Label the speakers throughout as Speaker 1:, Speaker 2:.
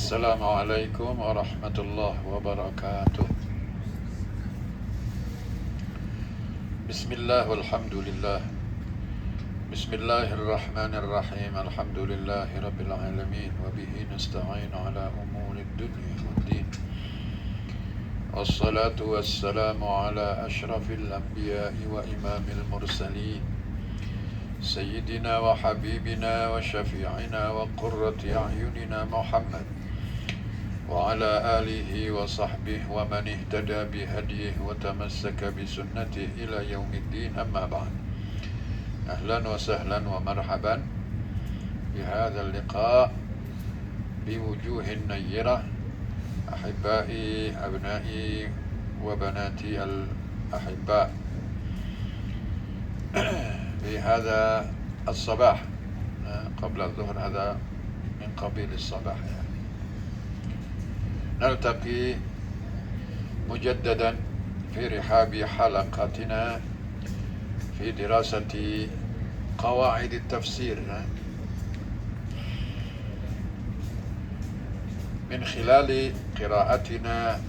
Speaker 1: Assalamualaikum warahmatullahi wabarakatuh. Bismillah walhamdulillah. Bismillahirrahmanirrahim. Alhamdulillahi rabbil alamin. Wa bihi nasta'in ala umurid dunya waddin. Wassalatu wassalamu ala ashrafil anbiya'i wa imamil mursalin, Sayyidina wa habibina wa syafi'ina wa qurrati a'yunina Muhammad wa ala alihi wa sahbihi wa man ihtada bihadihi wa tamassaka bisunnatihi ila yaumiddin, amma ba'd. Ahlan wa sahlan wa marhaban bi hadzal liqa' bi wujuhin nayyirah, ahibbai abnai wa banati al ahibba في هذا الصباح قبل الظهر، هذا من قبيل الصباح يعني. نلتقي مجددا في رحاب حلقتنا في دراسة قواعد التفسير من خلال قراءتنا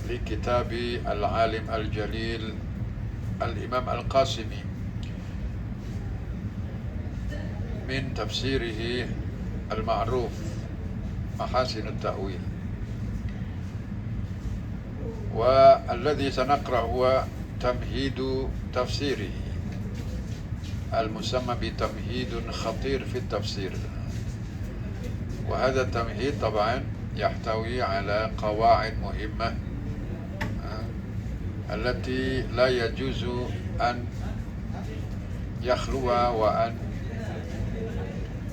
Speaker 1: لكتاب العالم الجليل الإمام القاسمي من تفسيره المعروف محاسن التأويل، والذي سنقرأ هو تمهيد تفسيره المسمى بتمهيد خطير في التفسير. وهذا التمهيد طبعا يحتوي على قواعد مهمة التي لا يجوز أن يخلو وأن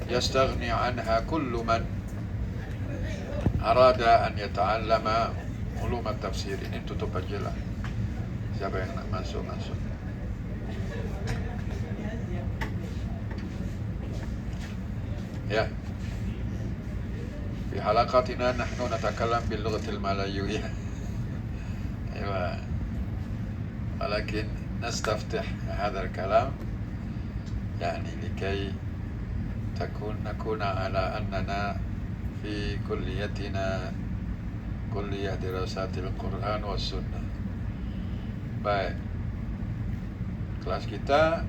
Speaker 1: يستغني عنها كل من أراد أن يتعلم علوم التفسير. Ini tutup aja lah. Siapa yang nak masuk. Ya. في حلقاتنا نحن نتكلم باللغة الملايوية. أيوة. ولكن نستفتح هذا الكلام يعني لكي نكون على أننا في كليتنا كلية دراسات القرآن والسنة. Baik, kelas kita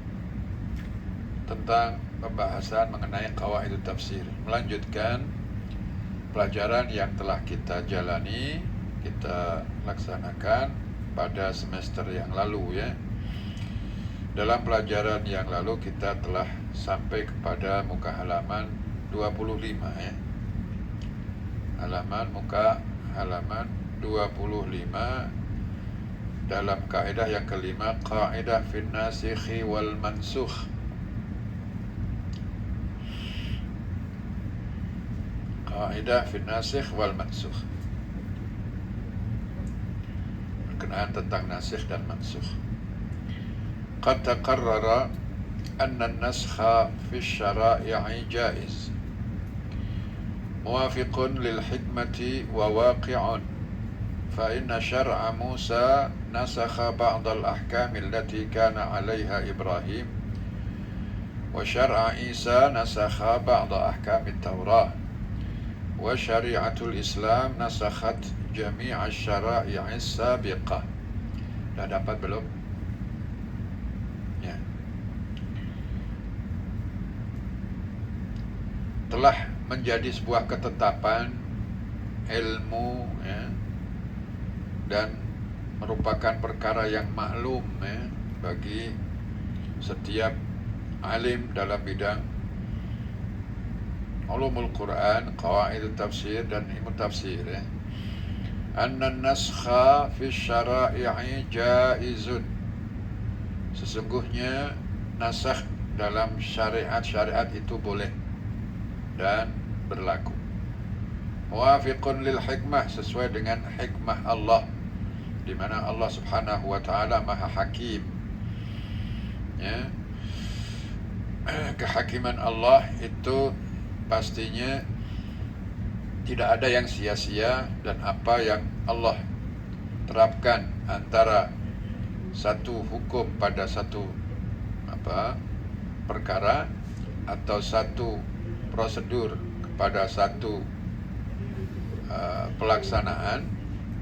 Speaker 1: tentang pembahasan mengenai qawaid tafsir, melanjutkan pelajaran yang telah kita jalani, kita laksanakan pada semester yang lalu ya. Dalam pelajaran yang lalu kita telah sampai kepada muka halaman 25 ya. Halaman 25 dalam kaidah yang kelima, kaidah fin nasikhi wal mansukh. Kaidah fin nasikh wal mansukh. Berkenaan tentang nasikh dan mansukh. قد تقرر أن النسخ في الشرائع جائز موافق للحكمة وواقع، فإن شرع موسى نسخ بعض الأحكام التي كان عليها إبراهيم، وشرع عيسى نسخ بعض أحكام التوراة، وشريعة الإسلام نسخت جميع الشرائع السابقة. Dah dapat belum? Telah menjadi sebuah ketetapan ilmu ya, dan merupakan perkara yang maklum ya, bagi setiap alim dalam bidang ulumul Quran, qawaid tafsir dan ilmu tafsir ya. Anna naskha fi syara'i jaizun. Sesungguhnya nasakh dalam syariat itu boleh dan berlaku. Muwafiqun lil hikmah, sesuai dengan hikmah Allah, di mana Allah Subhanahu wa taala Maha Hakim. Ya. Kehakiman Allah itu pastinya tidak ada yang sia-sia, dan apa yang Allah terapkan antara satu hukum pada satu perkara atau satu prosedur kepada satu pelaksanaan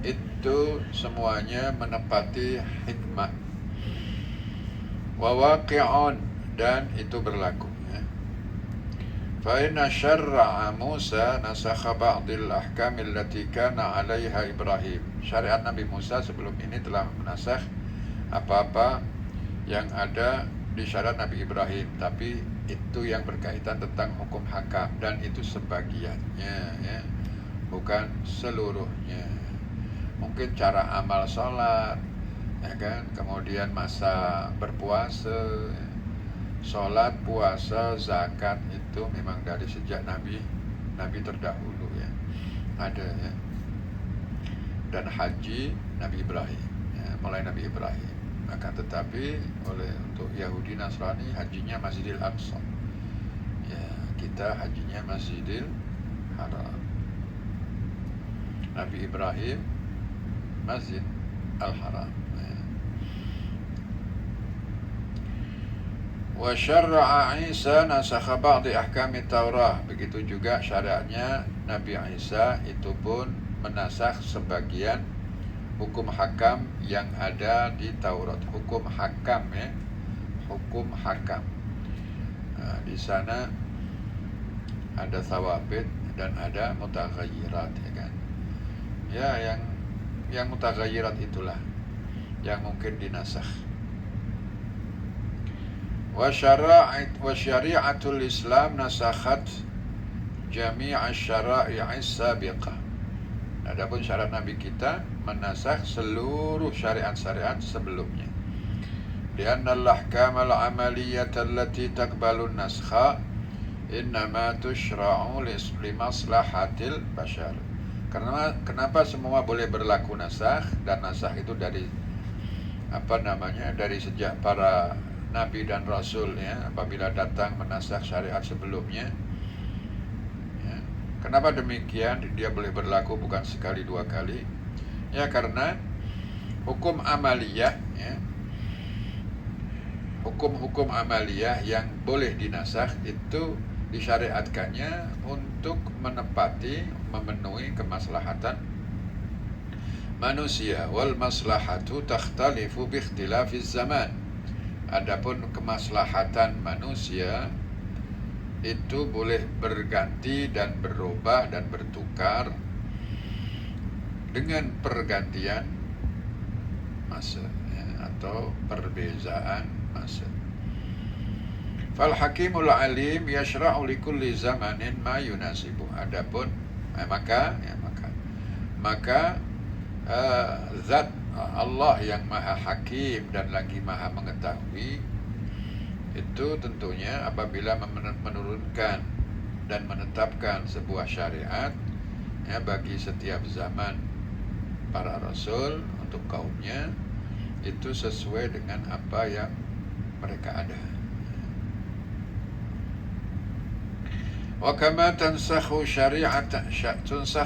Speaker 1: itu semuanya menepati hikmah. Wa waqi'un, dan itu berlaku. Fa inna syar'a Musa nasakha ba'dil ahkam allati kana 'alaiha Ibrahim. Syariat Nabi Musa sebelum ini telah menasakh apa-apa yang ada di syariat Nabi Ibrahim, tapi itu yang berkaitan tentang hukum hakam, dan itu sebagiannya, ya, bukan seluruhnya. Mungkin cara amal sholat, ya kan, kemudian masa berpuasa, sholat, puasa, zakat itu memang dari sejak Nabi terdahulu, ya, ada, ya. Dan haji Nabi Ibrahim, ya, mulai Nabi Ibrahim. Maka tetapi untuk Yahudi Nasrani hajinya Masjidil Aqsa, ya, kita hajinya Masjidil Haram. Nabi Ibrahim Masjid Al-Haram, ya. Wa syar'a Isa nasakha ba'di ahkami Taurah. Begitu juga syariatnya Nabi Isa itu pun menasakh sebagian hukum hakam yang ada di Taurat. Hukum hakam, ya, hukum hakam. Nah, di sana ada thawabit dan ada mutaghayyirat, ya kan. Ya, yang mutaghayyirat itulah yang mungkin dinasakh. Wa syari'atul Islam nasakhat jami'a syara'i'is sabiqah. Adapun syariat Nabi kita menasakh seluruh syariat-syariat sebelumnya. Lianna al-ahkam al-amaliyata allati taqbalu an-naskha innama tushra'u li maslahatil bashar. Kenapa semua boleh berlaku nasakh, dan nasakh itu dari dari sejak para nabi dan rasul, ya, apabila datang menasakh syariat sebelumnya, ya. Kenapa demikian? Dia boleh berlaku bukan sekali dua kali, ya, karena hukum amaliyah, ya, hukum-hukum amaliyah yang boleh dinasakh itu disyariatkannya untuk memenuhi kemaslahatan manusia. Wal maslahatu takhtalifu bi ikhtilafiz zaman. Adapun kemaslahatan manusia itu boleh berganti dan berubah dan bertukar dengan pergantian masa, ya, atau perbezaan masa. Fal hakimul alim yashra'u li kulli zamanin ma yunasibu. Adapun maka zat Allah yang maha hakim dan lagi maha mengetahui itu tentunya apabila menurunkan dan menetapkan sebuah syariat, ya, bagi setiap zaman para rasul untuk kaumnya, itu sesuai dengan apa yang mereka ada. Wa kama tunsakhu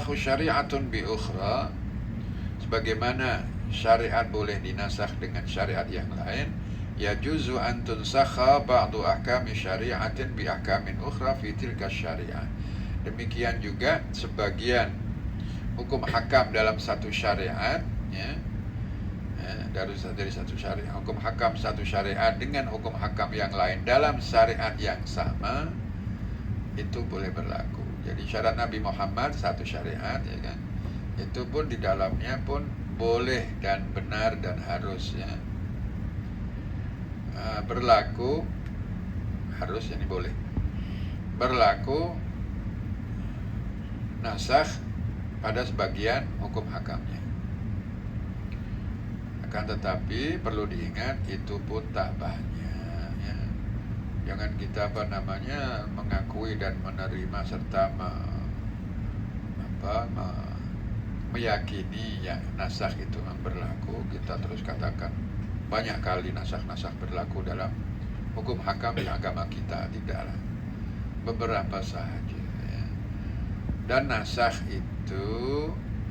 Speaker 1: syari'atun bi ukhra, sebagaimana syariat boleh dinasakh dengan syariat yang lain, yajuzu an tunsakha ba'du ahkami syari'atin bi ahkamin ukhra fi tilka syari'ah. Demikian juga sebagian hukum hakam dalam satu syariat, ya, dari satu syariat, hukum hakam satu syariat dengan hukum hakam yang lain dalam syariat yang sama, itu boleh berlaku. Jadi syariat Nabi Muhammad satu syariat, ya kan, itu pun di dalamnya pun boleh dan benar dan harus, ya, berlaku, harus, ini boleh berlaku nasakh pada sebagian hukum hakamnya. Akan tetapi perlu diingat itu pun tak banyak, ya. Jangan kita mengakui dan menerima serta meyakini ya nasakh itu berlaku. Kita terus katakan banyak kali nasakh berlaku dalam hukum hakam di agama kita. Tidaklah, beberapa sahaja, ya. Dan nasakh itu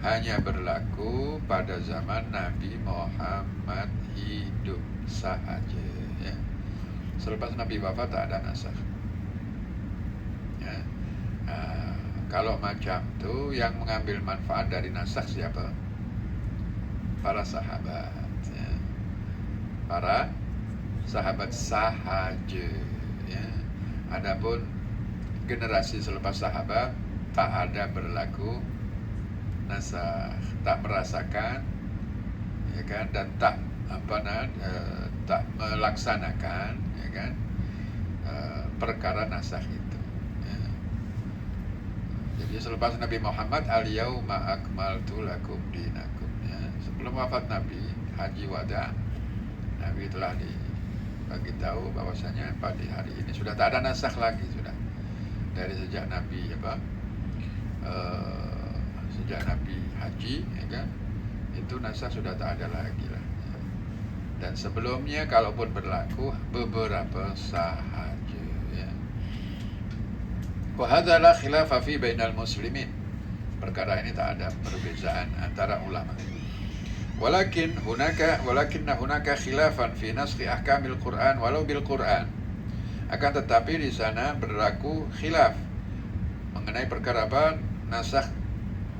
Speaker 1: hanya berlaku pada zaman Nabi Muhammad hidup sahaja, ya. Selepas Nabi wafat tak ada nasakh, ya. Kalau macam itu yang mengambil manfaat dari nasakh siapa? Para sahabat, ya. Para sahabat sahaja, ya. Adapun generasi selepas sahabat tak ada berlaku nasakh, tak merasakan, ya kan, dan tak tak melaksanakan, ya kan, perkara nasakh itu, ya. Jadi selepas Nabi Muhammad, al-yauma akmaltu lakum dinakum, ya. Sebelum wafat Nabi, haji wada, Nabi telah dibagi tahu bahwasanya pada hari ini sudah tak ada nasakh lagi, sudah dari sejak Nabi sejak Nabi haji, ya kan, itu nasakh sudah tak ada lagi lah, ya. Dan sebelumnya kalaupun berlaku beberapa sahaja, ya. Wa hadza la khilafa fi bainal muslimin. Perkara ini tak ada perbezaan antara ulama. Walakinna hunaka khilafan fi naskhi ahkamil Qur'an walau bil Qur'an. Akan tetapi di sana berlaku khilaf mengenai perkara apa? Nasakh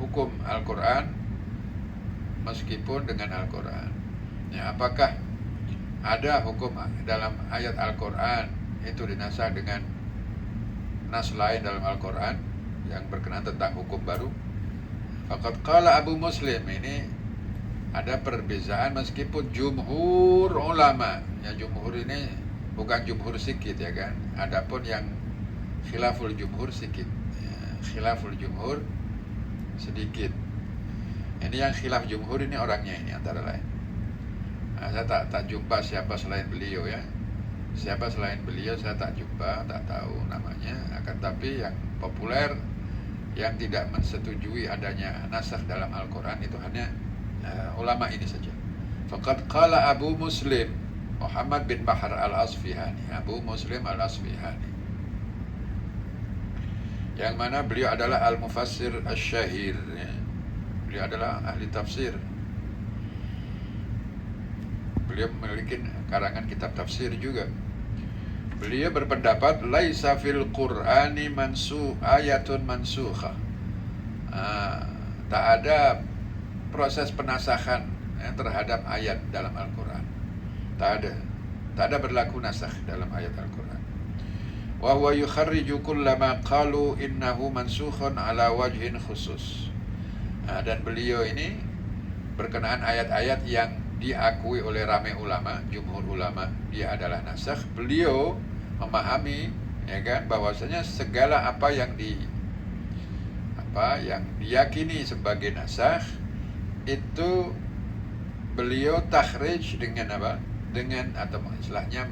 Speaker 1: hukum Al-Qur'an meskipun dengan Al-Qur'an. Ya, apakah ada hukum dalam ayat Al-Qur'an itu dinasakh dengan nas lain dalam Al-Qur'an yang berkenaan tentang hukum baru? Faqad qala Abu Muslim, ini ada perbezaan meskipun jumhur ulama, ya, jumhur ini bukan jumhur sikit, ya kan, adapun yang khilaful jumhur sikit, ya, khilaful jumhur sedikit. Ini yang khilaf jumhur ini orangnya ini antara lain. Nah, saya tak jumpa siapa selain beliau, ya. Siapa selain beliau saya tak jumpa, tak tahu namanya. Akan tapi yang populer, yang tidak mensetujui adanya nasakh dalam Al-Quran itu hanya ulama ini saja. Faqad qala Abu Muslim Muhammad bin Bahr al-Asfihani, Abu Muslim al-Asfihani, yang mana beliau adalah al-mufassir asy-syahir, ya. Beliau adalah ahli tafsir. Beliau memiliki karangan kitab tafsir juga. Beliau berpendapat laisa fil Qur'ani ayatun mansukha. Tak ada proses penasakhan, ya, terhadap ayat dalam Al-Quran. Tak ada berlaku nasakh dalam ayat Al-Quran. Wa huwa yukharriju kullama qalu innahu mansukhun ala wajhin khusus. Dan beliau ini berkenaan ayat-ayat yang diakui oleh ramai ulama, jumhur ulama, dia adalah nasakh. Beliau memahami, ya kan, bahwasanya segala apa yang diyakini sebagai nasakh itu beliau takhrij dengan apa? Dengan, atau istilahnya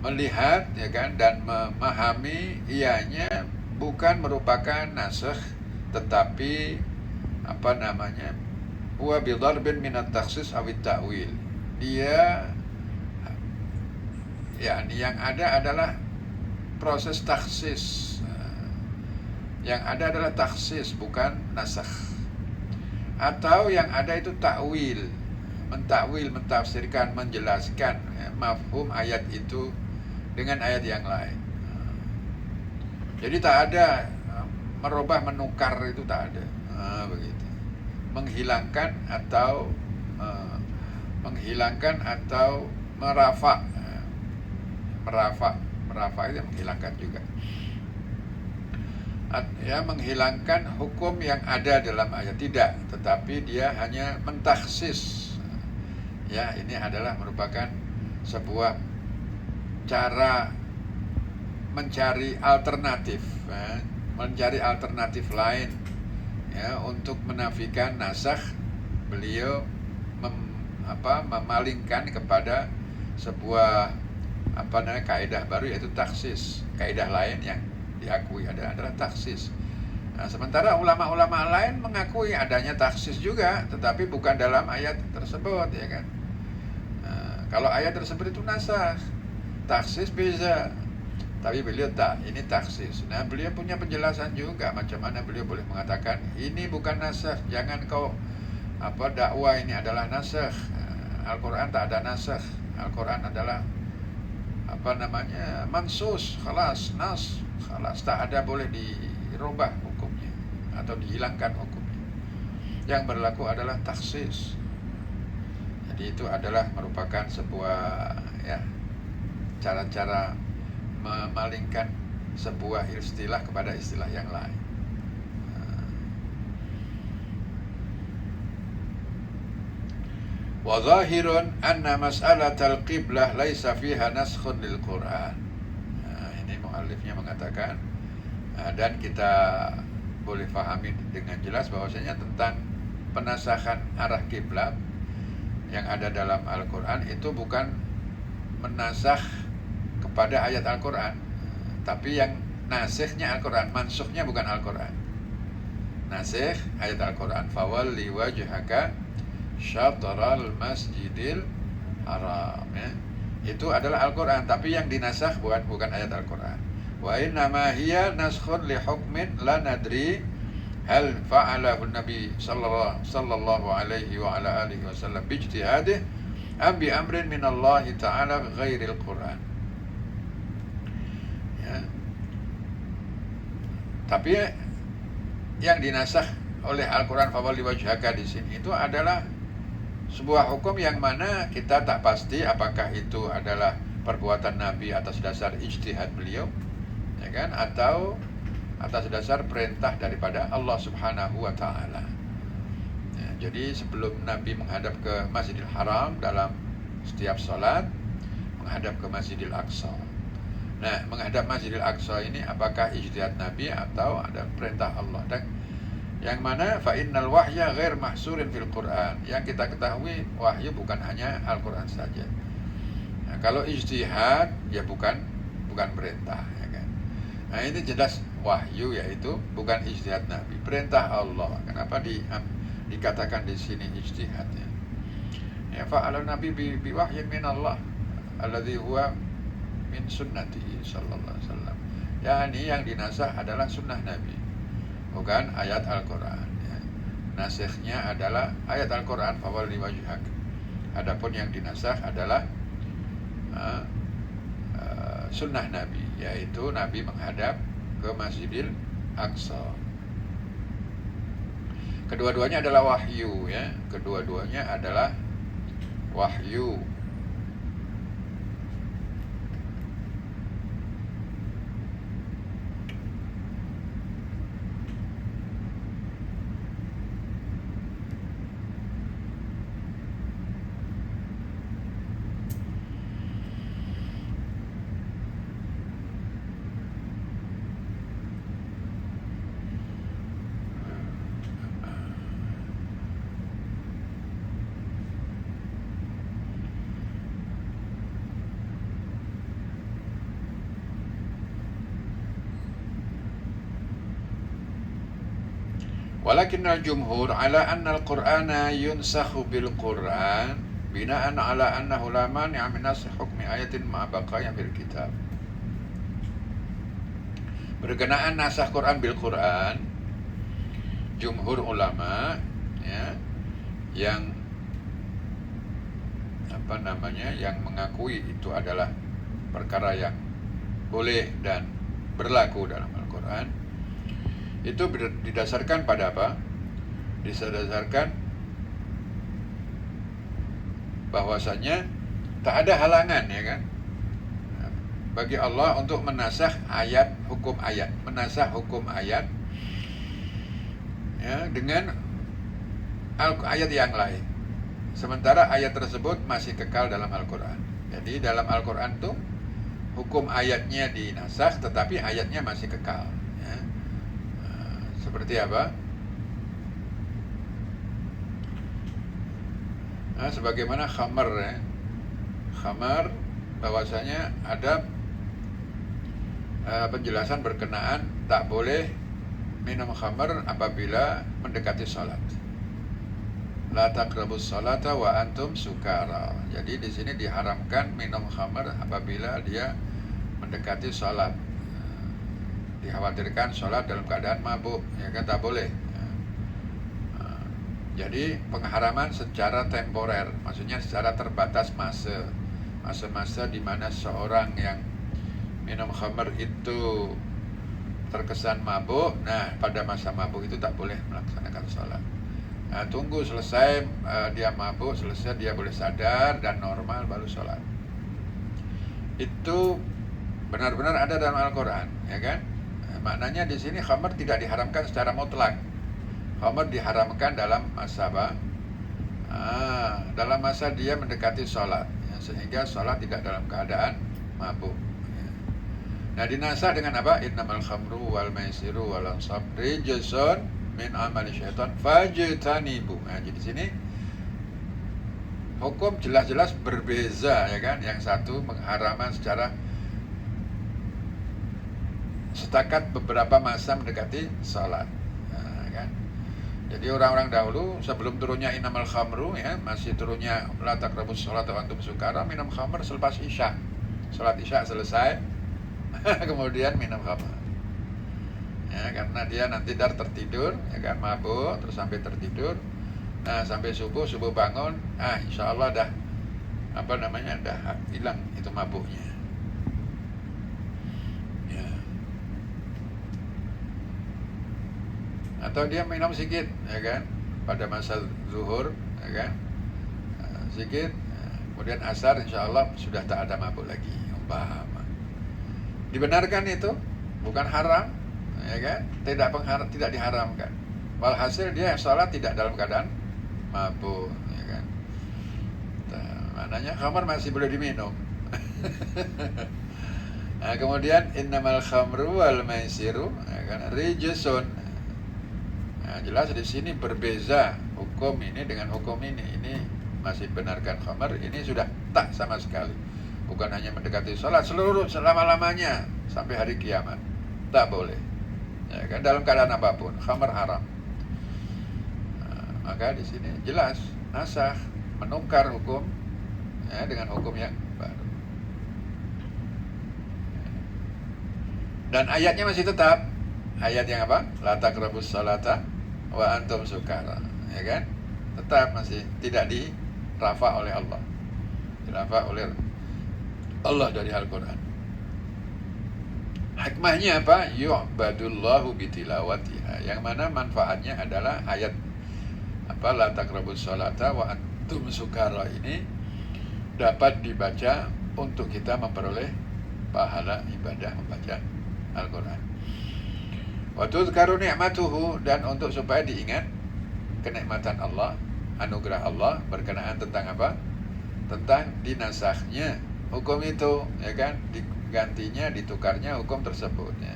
Speaker 1: melihat, ya kan, dan memahami ianya bukan merupakan nasakh, tetapi huwa bidarbin minat takhsis awit ta'wil. Dia, yakni yang ada adalah proses takhsis. Yang ada adalah takhsis, bukan nasakh. Atau yang ada itu ta'wil, mentafsirkan, menjelaskan, ya, mafhum ayat itu dengan ayat yang lain. Jadi tak ada merubah, menukar, itu tak ada. Begitu. Menghilangkan atau merafa. Merafa itu menghilangkan juga. Ya, menghilangkan hukum yang ada dalam ayat, tidak, tetapi dia hanya mentakhsis. Ya, ini adalah merupakan sebuah cara mencari alternatif, ya, mencari alternatif lain, ya, untuk menafikan nasakh. Beliau memalingkan kepada sebuah kaidah baru, yaitu taksis. Kaidah lain yang diakui adalah taksis. Nah, sementara ulama-ulama lain mengakui adanya taksis juga, tetapi bukan dalam ayat tersebut, ya kan. Nah, kalau ayat tersebut itu nasakh, taksis bisa, tapi beliau tak, ini taksis. Nah, beliau punya penjelasan juga macam mana beliau boleh mengatakan ini bukan nasakh, jangan kau dakwah ini adalah nasakh. Al-Quran tak ada nasakh. Al-Quran adalah mansus, khalas, nas, khalas, tak ada boleh dirubah hukumnya atau dihilangkan hukumnya. Yang berlaku adalah taksis. Jadi itu adalah merupakan sebuah cara-cara memalingkan sebuah istilah kepada istilah yang lain. Wa zahirun anna mas'alatal qiblah laisa fiha naskhun lil Qur'an. Ini muallifnya mengatakan, dan kita boleh pahami dengan jelas bahwasanya tentang penasakhan arah kiblat yang ada dalam Al-Qur'an itu bukan menasakh kepada ayat Al-Qur'an, tapi yang nasikhnya Al-Qur'an, mansukhnya bukan Al-Qur'an. Nasikh ayat Al-Qur'an, fawalli wajhaka syatral masjidil haram, itu adalah Al-Quran, tapi yang dinasakh bukan ayat Al-Quran. Wa innama hiya naskhun li hukmin la nadri hal fa'alahu Nabi sallallahu alaihi wa ala alihi wasallam bi ijtihadih am bi amrin min Allah ta'ala ghairil Quran. Tapi yang dinasakh oleh Al-Quran fawalli wajhaka di sini itu adalah sebuah hukum yang mana kita tak pasti apakah itu adalah perbuatan Nabi atas dasar ijtihad beliau, ya kan, atau atas dasar perintah daripada Allah Subhanahu wa taala. Jadi sebelum Nabi menghadap ke Masjidil Haram dalam setiap salat, menghadap ke Masjidil Aqsa. Nah, menghadap Masjidil Aqsa ini apakah ijtihad Nabi atau ada perintah Allah? Dan yang mana fa innal wahya ghair mahsurin fil Quran. Yang kita ketahui wahyu bukan hanya Al-Quran saja. Nah, kalau ijtihad ya bukan perintah, ya kan. Nah, ini jelas wahyu, yaitu bukan ijtihad Nabi, perintah Allah. Kenapa dikatakan di sini ijtihadnya? Ya fa'ala Nabi bi wahyin min Allah alladzi huwa min sunnatihi sallallahu alaihi wasallam. Yani yang dinasakh adalah sunnah Nabi, bukan ayat Al-Quran, ya. Nasikhnya adalah ayat Al-Quran fawalli wajhak. Adapun yang dinasakh adalah sunnah Nabi, yaitu Nabi menghadap ke Masjidil Aqsa. Kedua-duanya adalah wahyu, ya. Kedua-duanya adalah wahyu. Walakinnal jumhur ala anna al-Qur'ana yunsakhu bil Qur'an bina'an ala annahu la mani'a min nasakh hukmi ayatin ma'a baqaya fil kitab. Berkenaan nasakh Quran bil Quran, jumhur ulama, ya, yang yang mengakui itu adalah perkara yang boleh dan berlaku dalam Al-Quran, itu didasarkan pada apa? Didasarkan bahwasanya tak ada halangan, ya kan, bagi Allah untuk menasakh ayat, hukum ayat, menasakh hukum ayat, ya, dengan ayat yang lain, sementara ayat tersebut masih kekal dalam Al-Quran. Jadi dalam Al-Quran tuh hukum ayatnya dinasakh, tetapi ayatnya masih kekal, ya. Seperti apa? Nah, sebagaimana khamar, ya. Khamar, bahwasanya ada penjelasan berkenaan tak boleh minum khamar apabila mendekati salat. La taqrabus salata wa antum sukara. Jadi di sini diharamkan minum khamar apabila dia mendekati salat. Dikhawatirkan salat dalam keadaan mabuk, ya kan, tak boleh. Jadi pengharaman secara temporer, maksudnya secara terbatas masa. masa-masa di mana seorang yang minum khamr itu terkesan mabuk. Nah, pada masa mabuk itu tak boleh melaksanakan sholat. Nah, tunggu selesai dia mabuk, selesai dia boleh sadar dan normal baru sholat. Itu benar-benar ada dalam Al-Quran, ya kan? Nah, maknanya di sini khamr tidak diharamkan secara mutlak. Khamr diharamkan dalam masa apa? Dalam masa dia mendekati sholat, ya, sehingga sholat tidak dalam keadaan mabuk. Nah, dinasah dengan apa? Innamal khamru wal maisiru wal ansab rijsun min amali syaitan fajtanibu. Nah, jadi sini hukum jelas-jelas berbeza, ya kan? Yang satu mengharaman secara setakat beberapa masa mendekati salat. Nah, kan? Jadi orang-orang dahulu sebelum turunnya innamal khamru, ya, masih turunnya la taqrabus sholata wa antum sukara, minum khamr selepas isya. Salat isya selesai kemudian minum khamr, ya, karena dia nanti tertidur, ya kan, mabuk terus sampai tertidur. Nah, sampai subuh bangun, insya Allah dah dah hilang itu mabuknya, ya. Atau dia minum sedikit, ya kan, pada masa zuhur, ya kan, sedikit, kemudian asar insya Allah sudah tak ada mabuk lagi, umpama. Dibenarkan itu, bukan haram, ya kan? Tidak diharamkan. Walhasil dia sholat tidak dalam keadaan mabuk, ya kan? Maknanya khamr masih boleh diminum. Nah, kemudian innamal khamru wal maisiru, ya kan, rijsun. Nah, jelas di sini berbeza hukum ini dengan hukum ini. Ini masih benarkan khamr, ini sudah tak sama sekali. Bukan hanya mendekati sholat, seluruh selama-lamanya sampai hari kiamat tak boleh, ya kan, dalam keadaan apapun khamr haram. Nah, maka di sini jelas nasakh, menukar hukum, ya, dengan hukum yang baru. Dan ayatnya masih tetap ayat yang apa? La taqrabus sholata wa antum sukara, ya kan, tetap masih tidak dirafa oleh Allah, dirafa oleh Allah dari Al-Quran. Hikmahnya apa? Yu'badullahu bitilawatiha, yang mana manfaatnya adalah ayat la taqrabus sholata wa antum sukara ini dapat dibaca untuk kita memperoleh pahala ibadah membaca Al-Quran. Wa tudhkaru ni'matuhu, dan untuk supaya diingat kenikmatan Allah, anugerah Allah berkenaan tentang apa? Tentang dinasahnya hukum itu, ya kan, digantinya, ditukarnya hukum tersebut, ya.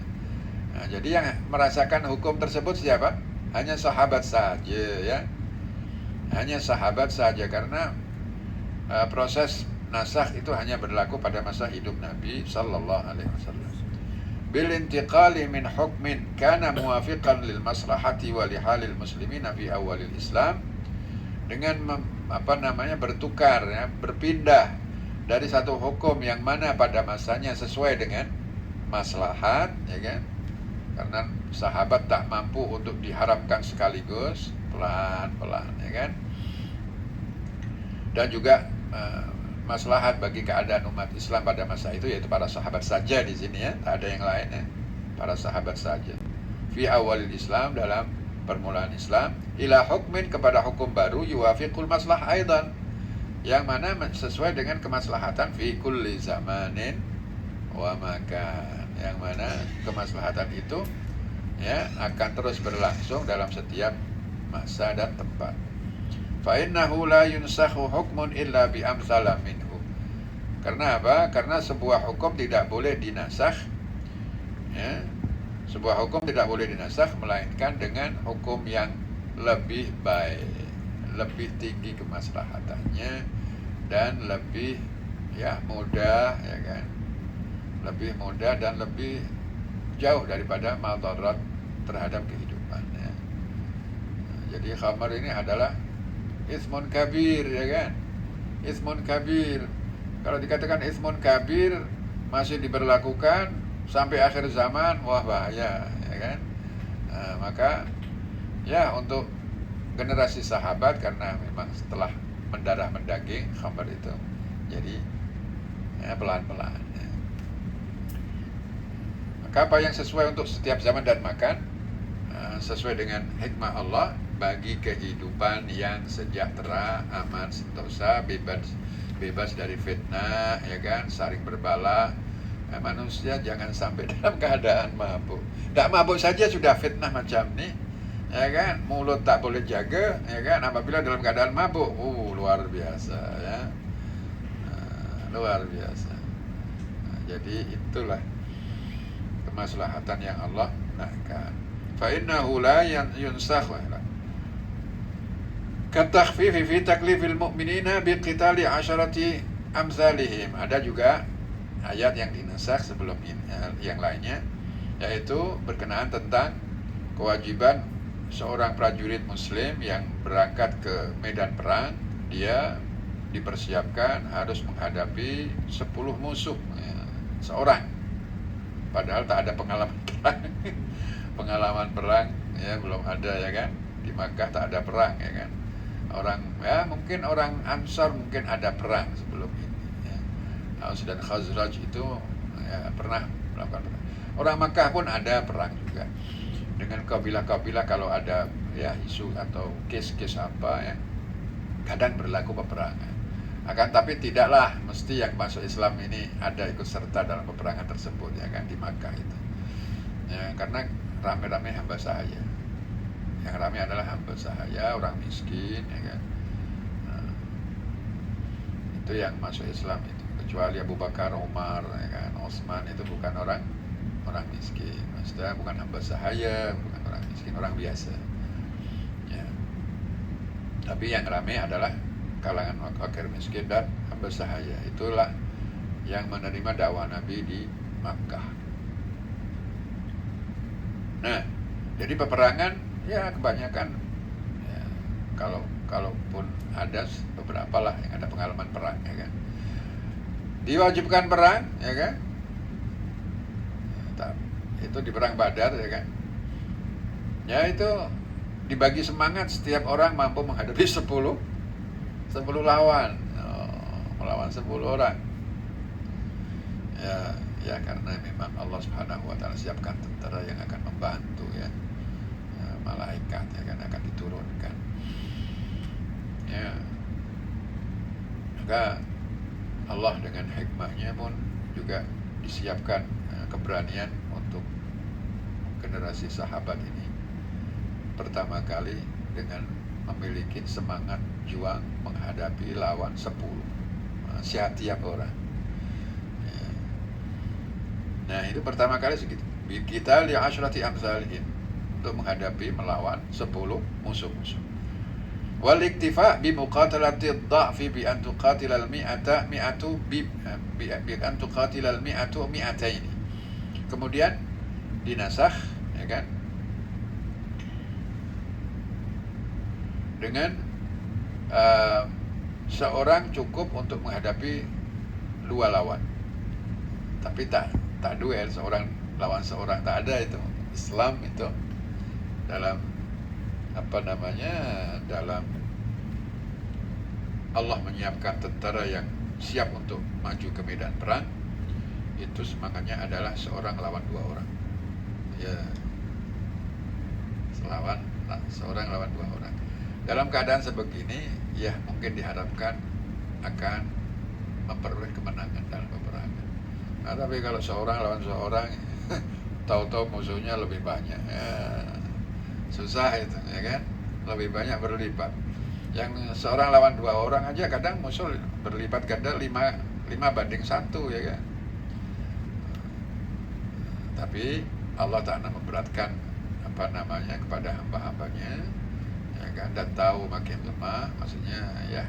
Speaker 1: Nah, jadi yang merasakan hukum tersebut siapa? Hanya sahabat saja, ya. Hanya sahabat saja, karena proses nasakh itu hanya berlaku pada masa hidup Nabi sallallahu alaihi wasallam. Bil intiqali min hukmin kana muwafiqan lil maslahati wa li halil muslimina fi awalil Islam, dengan bertukar, ya, berpindah dari satu hukum yang mana pada masanya sesuai dengan maslahat, ya kan, karena sahabat tak mampu untuk diharamkan sekaligus, pelan-pelan, ya kan, dan juga maslahat bagi keadaan umat Islam pada masa itu, yaitu para sahabat saja di sini, ya, tak ada yang lain, ya, para sahabat saja. Fi awalil Islam, dalam permulaan Islam, ila hukmin, kepada hukum baru, yuwafiqul maslah aidan, yang mana sesuai dengan kemaslahatan fi kulli zamanin wa makan, yang mana kemaslahatan itu, ya, akan terus berlangsung dalam setiap masa dan tempat. Fa innahu la yunsakhu hukmun illa bi amsala minhu. Karena apa? Karena sebuah hukum tidak boleh dinasakh, ya. Sebuah hukum tidak boleh dinasakh melainkan dengan hukum yang lebih baik, lebih tinggi kemaslahatannya, dan lebih, ya, mudah, ya kan, lebih mudah dan lebih jauh daripada madarat terhadap kehidupan, ya. Nah, jadi khamar ini adalah ismun kabir, ya kan, ismun kabir. Kalau dikatakan ismun kabir masih diberlakukan sampai akhir zaman, wah bahaya, ya kan. Nah, maka, ya, untuk generasi sahabat, karena memang setelah mendarah mendaging khamr itu jadi ya, pelan-pelan. Ya. Maka apa yang sesuai untuk setiap zaman dan makan, sesuai dengan hikmah Allah bagi kehidupan yang sejahtera, aman, sentosa, bebas dari fitnah, ya kan, saling berbala. Manusia jangan sampai dalam keadaan mabuk. Tak mabuk saja sudah fitnah macam ni, ya kan, mulut tak boleh jaga, ya kan, apabila dalam keadaan mabuk, luar biasa, ya, luar biasa. Jadi itulah kemaslahatan yang Allah nakkan. Fa innahu la yunsakh katakhfifi fi taklifil mu'minina biqitali 'asharati amsalihim. Ada juga ayat yang dinasakh sebelum ini, yang lainnya, yaitu berkenaan tentang kewajiban seorang prajurit muslim yang berangkat ke medan perang, dia dipersiapkan harus menghadapi 10 musuh, ya, seorang, padahal tak ada pengalaman perang. Pengalaman perang, ya, belum ada, ya kan, di Makkah tak ada perang, ya kan. Mungkin orang Ansar mungkin ada perang sebelum ini, ya. Aus dan Khazraj itu, ya, pernah melakukan perang. Orang Makkah pun ada perang juga dengan kabilah-kabilah. Kalau ada, ya, isu atau kes-kes apa, ya, kadang berlaku peperangan. Tapi tidaklah mesti yang masuk Islam ini ada ikut serta dalam peperangan tersebut, ya kan, di Makkah itu, ya, karena rame-rame hamba sahaya. Yang rame adalah hamba sahaya, orang miskin, ya kan. Itu yang masuk Islam itu. Kecuali Abu Bakar, Umar, ya kan, Utsman, itu bukan orang miskin. Maksudnya bukan hamba sahaya, bukan orang miskin, orang biasa, ya. Tapi yang rame adalah kalangan fakir miskin dan hamba sahaya. Itulah yang menerima dakwah Nabi di Makkah. Nah, jadi peperangan, ya, kebanyakan, ya, kalaupun ada beberapa lah yang ada pengalaman perang, ya kan, diwajibkan perang, ya kan, itu di perang Badar, ya kan, ya, itu dibagi semangat, setiap orang mampu menghadapi 10 lawan, melawan 10 orang, ya, karena memang Allah Subhanahu wa Ta'ala siapkan tentara yang akan membantu, ya, malaikat, ya kan, akan diturunkan, ya. Maka Allah dengan hikmahnya pun juga disiapkan keberanian untuk generasi sahabat ini pertama kali dengan memiliki semangat juang menghadapi lawan 10 setiap orang. Nah, itu pertama kali segitu. Kita li asyrati amsalihim, untuk menghadapi, melawan 10 musuh-musuh. Wal iktifa bi muqatalati ad-dha'fi bi an tuqatilal mi'atu bi an tuqatilal mi'atu mi'ataini. Kemudian dinasakh, ya kan, dengan seorang cukup untuk menghadapi 2 lawan. Tapi tak duel seorang lawan seorang, tak ada itu. Islam itu dalam dalam Allah menyiapkan tentara yang siap untuk maju ke medan perang, itu semangatnya adalah seorang lawan 2 orang, ya, seorang lawan 2 orang. Dalam keadaan sebegini, ya, mungkin diharapkan akan memperoleh kemenangan dalam peperangan. Tapi kalau seorang lawan seorang, tahu-tahu musuhnya lebih banyak, ya, susah itu, ya kan, lebih banyak berlipat. Yang seorang lawan 2 orang aja kadang musuh berlipat ganda 5 banding 1, ya kan. Tapi Allah Ta'ala memberatkan kepada hamba-hambanya, ya kan, dan tahu makin lemah, maksudnya, ya,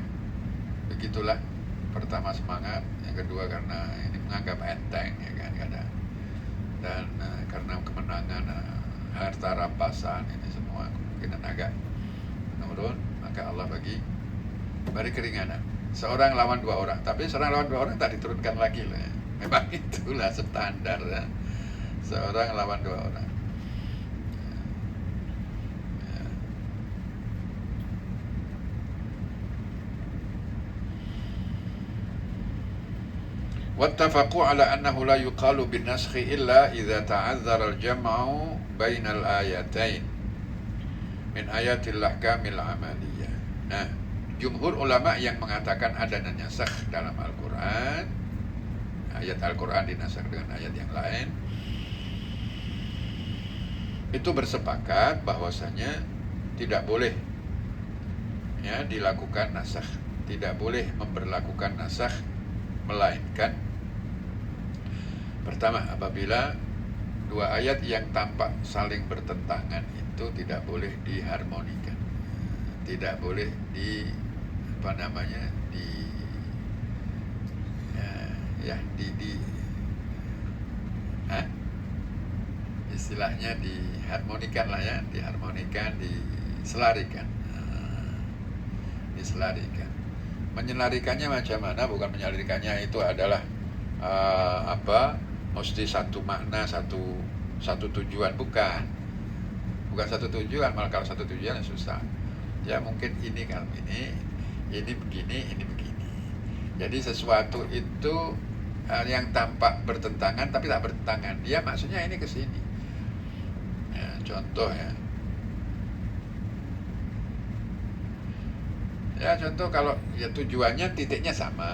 Speaker 1: begitulah. Pertama semangat, yang kedua karena ini menganggap enteng, ya kan, kadang, dan karena kemenangan, harta rampasan, ini semua kemungkinan agak menurun, maka Allah beri keringanan. Seorang lawan 2 orang, tapi seorang lawan 2 orang tak diturunkan lagi lah, ya. Memang itulah standar, ya. Seorang lawan 2 orang. Wattafaqu ala annahu la yuqalu bin naskhi illa idza ta'azzara al-jam'u bainal ayatain min ayatil ahkamil amaliyah. Nah, jumhur ulama yang mengatakan ada nasakh dalam Al-Quran, ayat Al-Quran dinasakh dengan ayat yang lain, itu bersepakat bahwasanya tidak boleh ya dilakukan nasakh, tidak boleh memberlakukan nasakh, melainkan pertama apabila dua ayat yang tampak saling bertentangan itu tidak boleh diharmonikan, tidak boleh istilahnya diharmonikan lah ya, diharmonikan, diselarikan. Menyelarikannya macam mana? Bukan menyelarikannya itu adalah mesti satu makna, satu tujuan, bukan satu tujuan. Malah kalau satu tujuan susah ya, mungkin ini kalau ini begini, ini begini. Jadi sesuatu itu yang tampak bertentangan tapi tak bertentangan, dia maksudnya ini ke sini ya, contoh ya contoh kalau ya tujuannya titiknya sama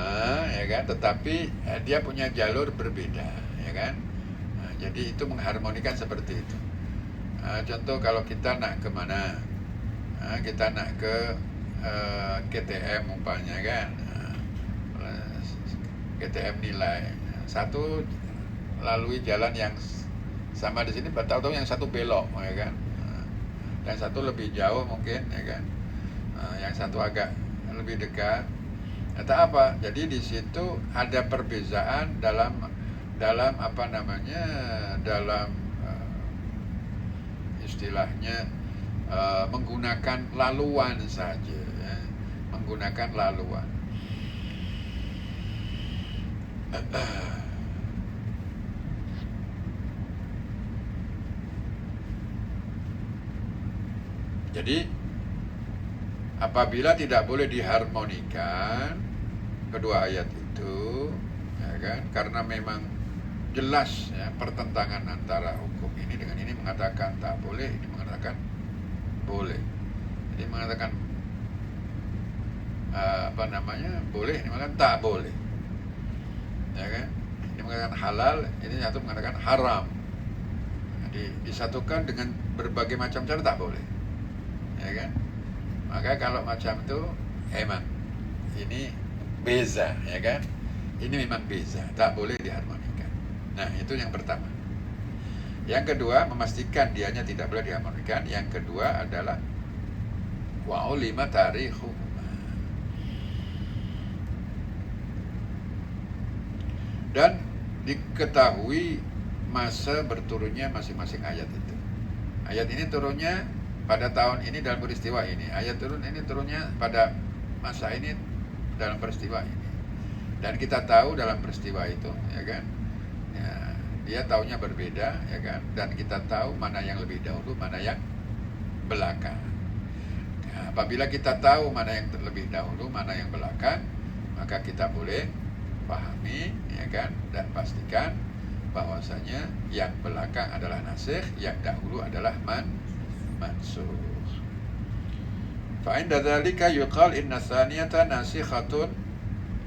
Speaker 1: ya kan, tetapi dia punya jalur berbeda ya kan. Nah, jadi itu mengharmonikan seperti itu. Contoh kalau kita nak kemana, kita nak ke KTM umpamanya kan, KTM nilai satu lalui jalan yang sama di sini, tahu-tahu yang satu belok ya kan, yang satu lebih jauh mungkin ya kan, yang satu agak lebih dekat atau apa. Jadi di situ ada perbedaan dalam dalam istilahnya menggunakan laluan saja ya. Menggunakan laluan. Jadi apabila tidak boleh diharmonikan kedua ayat itu ya kan, karena memang jelas ya pertentangan antara hukum ini dengan ini, mengatakan tak boleh, ini mengatakan boleh. Jadi mengatakan boleh, ini mengatakan tak boleh ya kan. Ini mengatakan halal, ini satu mengatakan haram. Jadi disatukan dengan berbagai macam cara tak boleh ya kan. Maka kalau macam itu emang ini beza ya kan, ini memang beza, tak boleh diharmonikan. Nah itu yang pertama. Yang kedua, memastikan dianya tidak boleh diharmonikan. Yang kedua adalah wa'ulima tarikhuhuma, dan diketahui masa berturunnya masing-masing ayat itu. Ayat ini turunnya pada tahun ini dalam peristiwa ini, ayat ini turunnya pada masa ini dalam peristiwa ini, dan kita tahu dalam peristiwa itu ya kan ya, dia tahunya berbeda ya kan, dan kita tahu mana yang lebih dahulu, mana yang belakang. Ya, apabila kita tahu mana yang terlebih dahulu, mana yang belakang, maka kita boleh pahami ya kan, dan pastikan bahwasanya yang belakang adalah nasikh, yang dahulu adalah mansukh. Fa inda dzalika yuqal inna tsaniyata nasikhatun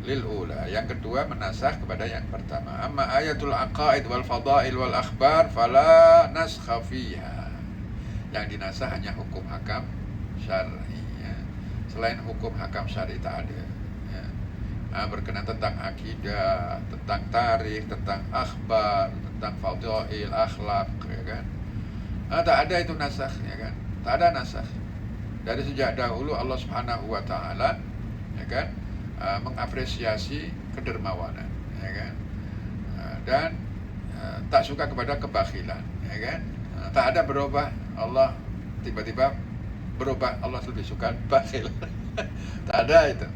Speaker 1: lil ula. Yang kedua menasakh kepada yang pertama. Amma ayatul aqaid wal fadail wal akhbar fala naskha fiha. Yang dinasakh hanya hukum hakam syar'i ya. Selain hukum hakam syar'i tak ada ya. Berkenaan tentang akidah, tentang tarikh, tentang akhbar, tentang fadail, akhlak ya kan. Tak ada itu nasakh ya kan. Tak ada nasakh. Dari sejak dahulu Allah Subhanahu wa taala ya kan mengapresiasi kedermawanan ya kan, dan tak suka kepada kebakhilan ya kan. Tak ada berubah, Allah tiba-tiba berubah, Allah lebih suka bakhil. Tak ada itu.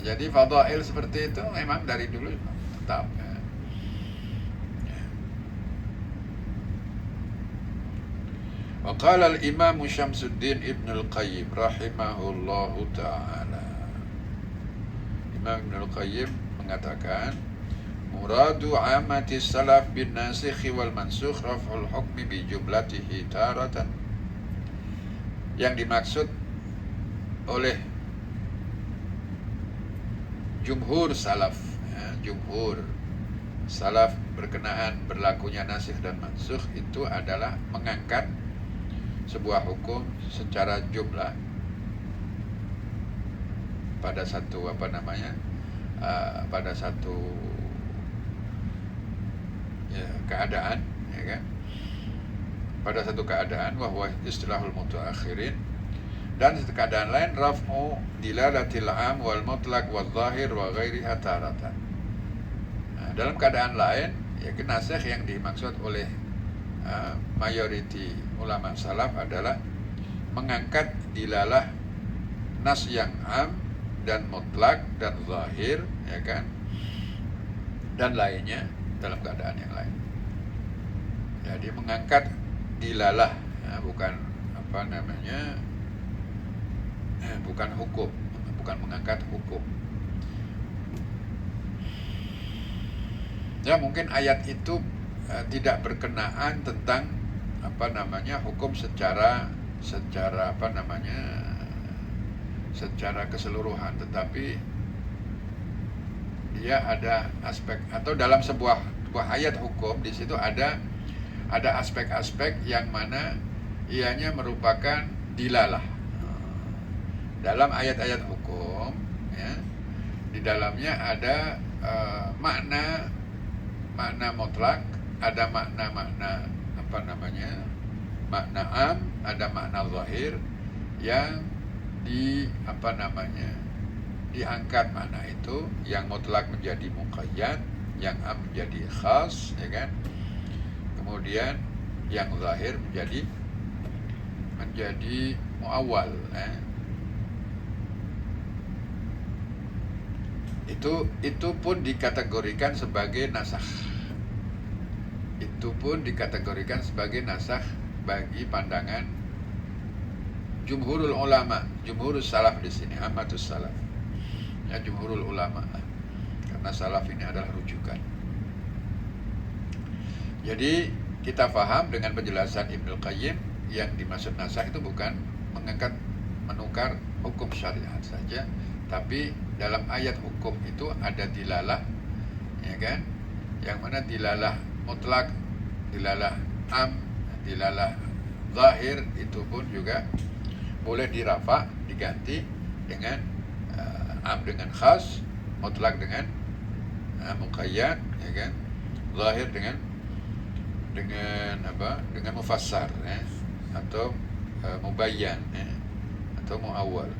Speaker 1: Jadi fadail seperti itu memang dari dulu tetap ya. Wa qala al-Imam Syamsuddin Ibn al-Qayyim rahimahullahu ta'ala. Imam Ibn al-Qayyim mengatakan muradu amati salaf bin nasikhi wal mansukh raf'ul hukmi bi jumlatihi taratan. Yang dimaksud oleh jumhur salaf, jumhur salaf berkenaan berlakunya nasikh dan mansukh itu adalah mengangkat sebuah hukum secara jumlah pada satu pada satu keadaan, ya kan? Pada satu keadaan wahwa istilahul mutaakhirin, dan keadaan lain raf'u dilalatil am wal mutlaq wal zahir wa ghairiha taratan. Dalam keadaan lain ya nasikh yang dimaksud oleh mayoriti ulama salaf adalah mengangkat dilalah nas yang am dan mutlak dan zahir, ya kan, dan lainnya dalam keadaan yang lain. Jadi mengangkat dilalah, bukan bukan hukum, bukan mengangkat hukum. Ya mungkin ayat itu tidak berkenaan tentang hukum secara secara keseluruhan, tetapi dia ada aspek, atau dalam sebuah ayat hukum di situ ada aspek-aspek yang mana ianya merupakan dilalah. Dalam ayat-ayat hukum, ya, di dalamnya ada makna mutlak, ada makna makna am, ada makna zahir yang diangkat makna itu, yang mutlak menjadi muqayyad, yang am menjadi khas, ya kan, kemudian yang zahir menjadi muawwal, itu pun dikategorikan sebagai nasakh. Itu pun dikategorikan sebagai nasakh bagi pandangan jumhurul ulama, jumhurus salaf di sini, ammatus salaf. Ya, jumhurul ulama. Karena salaf ini adalah rujukan. Jadi kita paham dengan penjelasan Ibnul Qayyim, yang dimaksud nasakh itu bukan menukar hukum syariat saja, tapi dalam ayat hukum itu ada dilalah, ya kan? Yang mana dilalah mutlak, dilalah am, dilalah zahir itu pun juga boleh dirafa, diganti dengan am dengan khas, mutlak dengan muqayyad, ya kan? Zahir dengan mufassar, atau mubayyan, atau muawwal.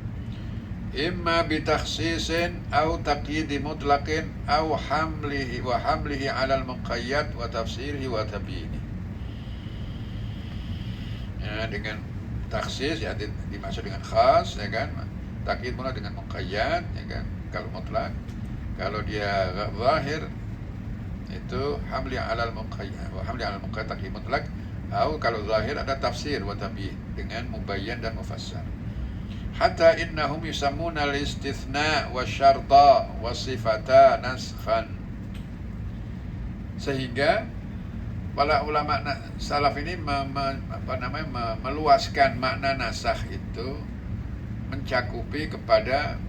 Speaker 1: Imma bitakhsisin au taqyidi mutlaqin au hamlihi 'ala al-muqayyad wa tafsirihi wa tabyini. Ya, dengan taksis ya dimaksud dengan khas, ya kan, takyid pula dengan muqayyad, ya kan, kalau mutlak. Kalau dia zahir itu hamli 'ala al-muqayyad wa hamli 'ala al-muqayyad takyid mutlak, atau kalau zahir ada tafsir wa tabyin dengan mubayyan dan mufassar. Hatta innahum yusammuna al-istithna wa syarta wa sifata naskhan. Sehingga para ulama salaf ini meluaskan makna nasakh itu mencakupi kepada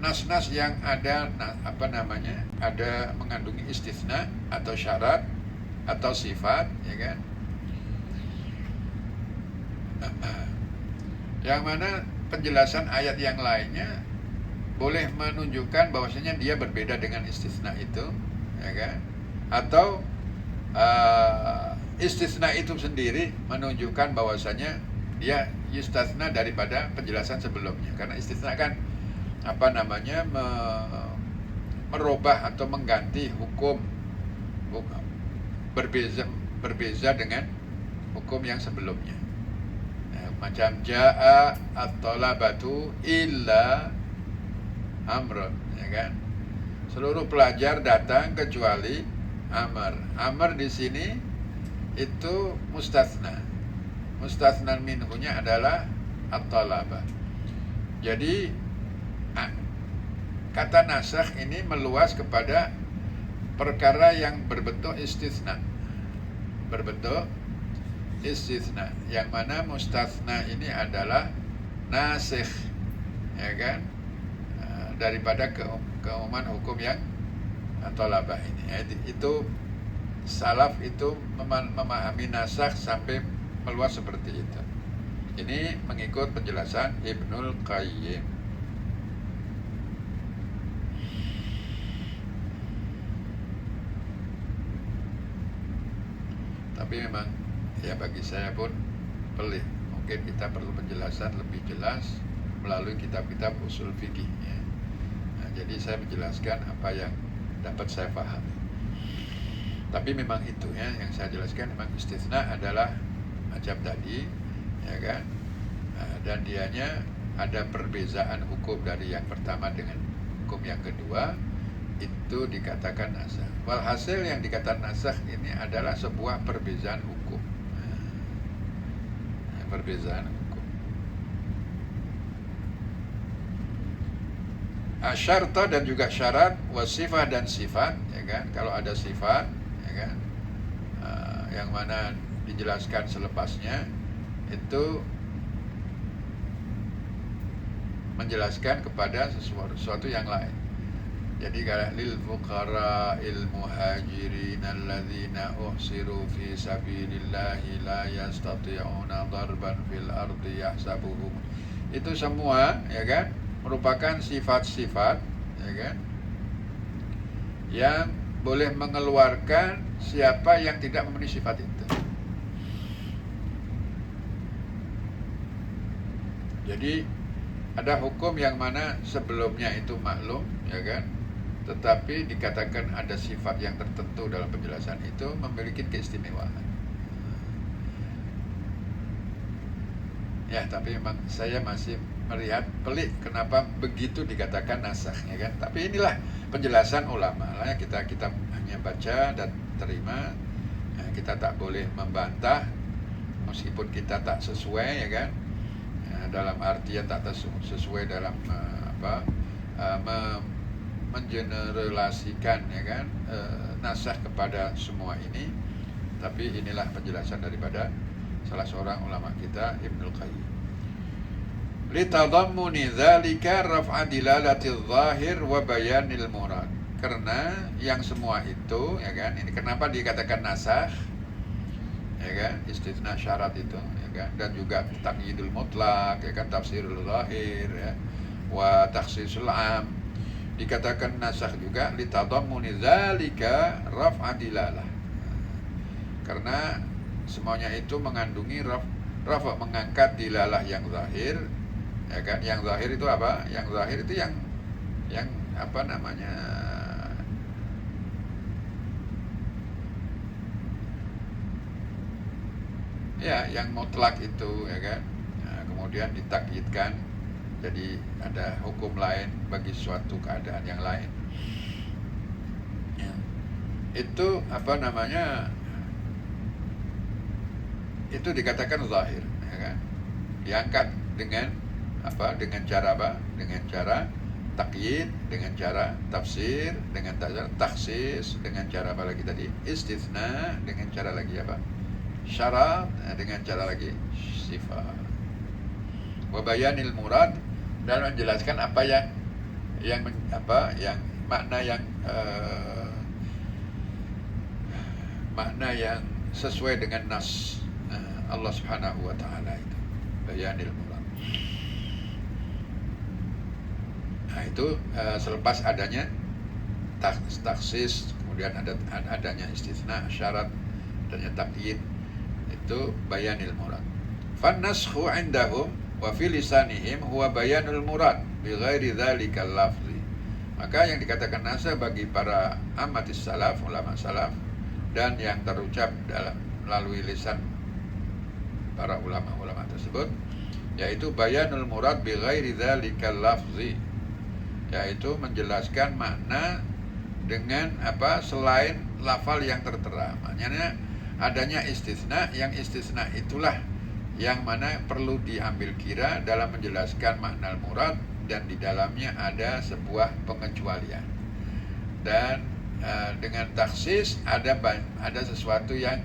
Speaker 1: nas-nas yang ada ada mengandungi istithna atau syarat atau sifat, ya kan, yang mana penjelasan ayat yang lainnya boleh menunjukkan bahwasanya dia berbeda dengan istitsna itu, ya kan, atau istisna itu sendiri menunjukkan bahwasanya dia yustasna daripada penjelasan sebelumnya, karena istisna kan merubah atau mengganti hukum berbeza dengan hukum yang sebelumnya. Macam jaa at-talabatu illa amrun, ya kan, seluruh pelajar datang kecuali amr. Amr di sini itu mustasna. Mustasna minhunya adalah at-talabah. Jadi kata nasakh ini meluas kepada perkara yang berbentuk istisna. Berbentuk istisna, yang mana mustatsna ini adalah nasikh, ya kan, daripada keumuman hukum yang thalabah ini. Itu salaf itu memahami nasakh sampai meluas seperti itu. Ini mengikut penjelasan Ibnul Qayyim. Tapi memang ya bagi saya pun pelik. Mungkin kita perlu penjelasan lebih jelas melalui kitab-kitab usul fikih ya. Nah, jadi saya menjelaskan apa yang dapat saya pahami. Tapi memang itu ya yang saya jelaskan, memang istisna adalah macam tadi ya kan. Dan dianya ada perbezaan hukum dari yang pertama dengan hukum yang kedua, itu dikatakan nasakh. Walhasil yang dikatakan nasakh ini adalah sebuah perbezaan hukum. Perbezaan hukum. Asyarta dan juga syarat, wasifah dan sifat, ya kan? Kalau ada sifat, ya kan, yang mana dijelaskan selepasnya itu menjelaskan kepada sesuatu yang lain. Jadi kalau lil fuqara il muhajirin alladzina uhsiru fi sabilillahi la yastati'una darban fil ardi yahsabuhum, itu semua ya kan merupakan sifat-sifat ya kan yang boleh mengeluarkan siapa yang tidak memenuhi sifat itu. Jadi ada hukum yang mana sebelumnya itu maklum ya kan, tetapi dikatakan ada sifat yang tertentu dalam penjelasan itu memiliki keistimewaan. Ya, tapi memang saya masih melihat pelik kenapa begitu dikatakan nasakh ya kan. Tapi inilah penjelasan ulama lah ya, kita hanya baca dan terima. Ya, kita tak boleh membantah meskipun kita tak sesuai ya kan. Ya, dalam artian tak sesuai dalam mengeneralisasikan ya kan nasakh kepada semua ini. Tapi inilah penjelasan daripada salah seorang ulama kita, Ibnul Qayyim. Litadammuni dzalika raf'a dilalatil zahir wa bayanil murad. Karena yang semua itu ya kan, ini kenapa dikatakan nasakh ya kan, istitsna syarat itu ya kan, dan juga taqyidul mutlaq ya kan, tafsirul zahir ya, wa takhsisul am. Dikatakan nasakh juga litadammuni dzalika raf'a dilalah. Karena semuanya itu mengandungi rafa, mengangkat dilalah yang zahir ya kan. Yang zahir itu apa? Yang zahir itu yang apa namanya, ya yang mutlak itu ya kan. Nah, kemudian ditakyidkan jadi ada hukum lain bagi suatu keadaan yang lain ya. Itu apa namanya, itu dikatakan zahir ya kan, diangkat dengan apa, dengan cara apa, dengan cara takyid, dengan cara tafsir, dengan cara takhsis, dengan cara apa lagi tadi, istitsna, dengan cara lagi apa, syarat, dengan cara lagi sifat. Wa bayanil murad, dan menjelaskan apa yang makna yang sesuai dengan nas Allah Subhanahu wa taala, itu bayanil murad. Nah, itu selepas adanya taksis, kemudian adanya istitsna, syarat, adanya takyid, itu bayanil murad. Fan-naskhu 'indahum wa fi lisanihim huwa bayanul murad bi ghairi dzalikal lafzi. Maka yang dikatakan nasakh bagi para amatis salaf, ulama salaf, dan yang terucap dalam melalui lisan para ulama-ulama tersebut, yaitu bayanul murad bi ghairi dzalikal lafzi, yaitu menjelaskan makna dengan apa, selain lafal yang tertera. Maknanya adanya istisna, yang istisna itulah yang mana perlu diambil kira dalam menjelaskan makna murad dan di dalamnya ada sebuah pengecualian. Dan dengan taksis ada sesuatu yang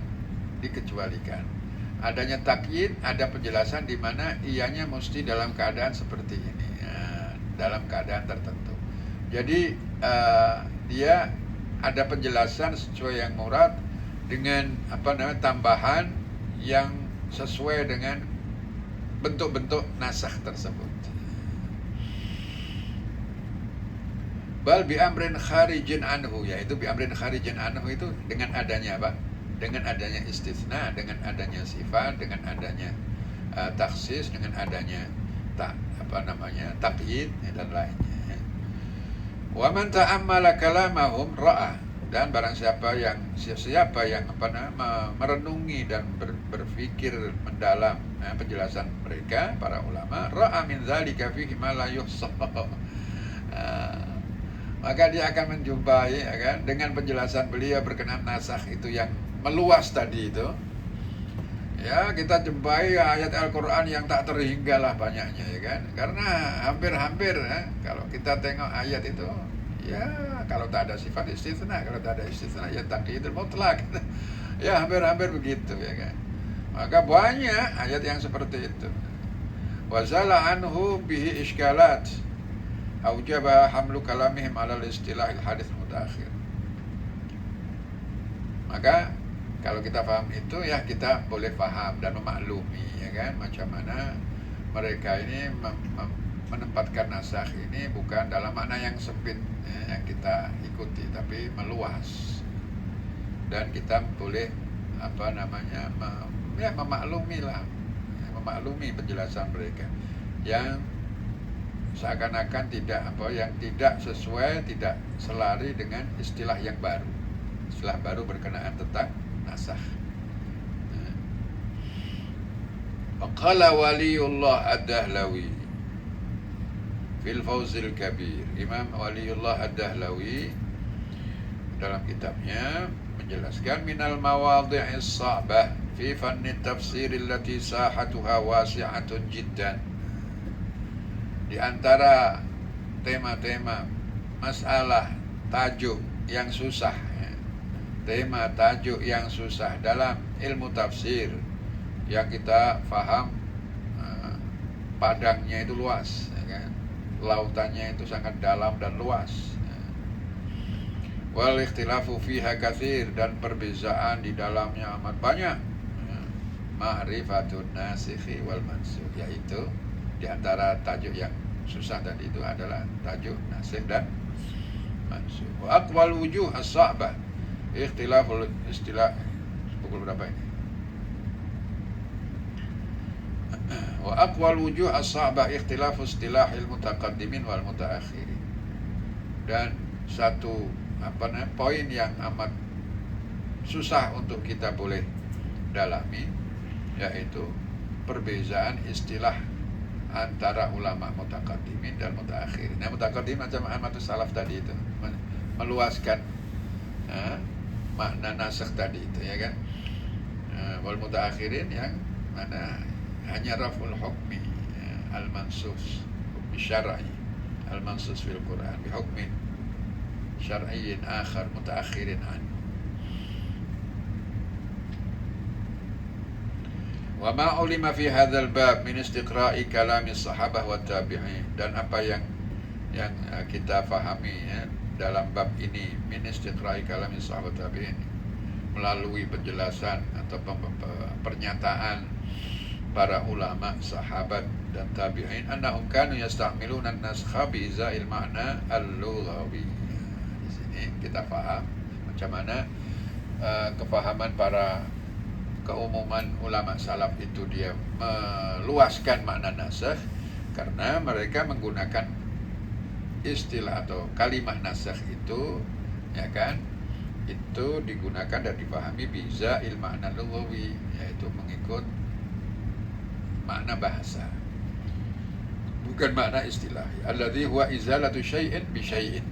Speaker 1: dikecualikan. Adanya takyid, ada penjelasan di mana ianya mesti dalam keadaan seperti ini, dalam keadaan tertentu. Jadi dia ada penjelasan sesuai yang murad dengan tambahan yang sesuai dengan bentuk-bentuk nasakh tersebut. Bal bi amrin kharijin anhu, yaitu bi amrin kharijin anhu itu dengan adanya apa? Dengan adanya istisna, dengan adanya sifat, dengan adanya taksis, dengan adanya takyid dan lainnya. Wa man ta'ammala kalamahum ra'a, dan barang siapa yang merenungi dan berpikir mendalam penjelasan mereka para ulama, ra'a min dzalika fihi ma la yuhsa. Maka dia akan menjumpai dengan penjelasan beliau berkenaan nasakh itu yang meluas tadi itu. Ya, kita jumpai ayat Al-Quran yang tak terhinggalah banyaknya, ya kan? Karena hampir-hampir kalau kita tengok ayat itu, ya kalau tak ada sifat istisna, kalau tak ada istisna ya takyidul mutlak. Ya hampir-hampir begitu, ya kan? Maka banyak ayat yang seperti itu. Wazala anhu bihi iskalat aujaba hamlu kalamihim alal istilahil hadits mutaakhir. Maka kalau kita paham itu, ya kita boleh paham dan memaklumi, ya kan, macam mana mereka ini menempatkan nasakh ini bukan dalam makna yang sempit yang kita ikuti, tapi meluas. Dan kita boleh memaklumi penjelasan mereka yang seakan-akan yang tidak sesuai, tidak selari dengan istilah yang baru. Istilah baru berkenaan tentang nasakh. Qala Waliullah Ad-Dahlawi fil Fawzil Kabir. Imam Waliullah Ad-Dahlawi dalam kitabnya menjelaskan minal mawadhi'is sa'bah fi fanni tafsir allati sahatuha wasi'atun jiddan. Di antara tema-tema masalah tajuk yang susah, tema tajuk yang susah dalam ilmu tafsir yang kita faham padangnya itu luas, ya kan? Lautannya itu sangat dalam dan luas. Wal ikhtilafu fiha katsir, dan perbezaan di dalamnya amat banyak. Ma'rifatun nasikhi wal mansukh, yaitu di antara tajuk yang susah tadi itu adalah tajuk nasikh dan mansukh. Wa aqwal wujuh as-sa'bah ikhtilaful istilah. Pukul berapa ini? Wa aqwal wujuh as-sa'bah ikhtilafu istilahil mutaqaddimin wal mutaakhirin. Dan satu poin yang amat susah untuk kita boleh dalami, yaitu perbezaan istilah antara ulama mutaqaddimin dan mutaakhirin. Nah, mutaqaddim macam Ahmadus Salaf tadi itu meluaskan makna nasakh tadi itu, ya kan. Wal mutaakhirin yang mana hanya raful hukmi al-mansus hukmi syar'i al-mansus fil Quran bi hukmin syar'iyyin akhar mutaakhirin an. Wa ma ulima fi hadzal bab min istiqra'i kalami sahabah wa tabi'in, dan apa yang kita fahami dalam bab ini min istiqra'i kalami sahabah tabi'in, melalui penjelasan atau pernyataan para ulama, sahabat dan tabi'in, annahum kanu yasta'miluna an-naskha bi iza'il ma'na al-lughawi. Di sini kita paham macam mana kepahaman para keumuman ulama salaf itu dia meluaskan makna nasakh, karena mereka menggunakan istilah atau kalimah nasakh itu, ya kan, itu digunakan dan dipahami biza il makna lughawi, yaitu mengikut makna bahasa, bukan makna istilah. Alladzi huwa izalatu syai'in bi syai'in,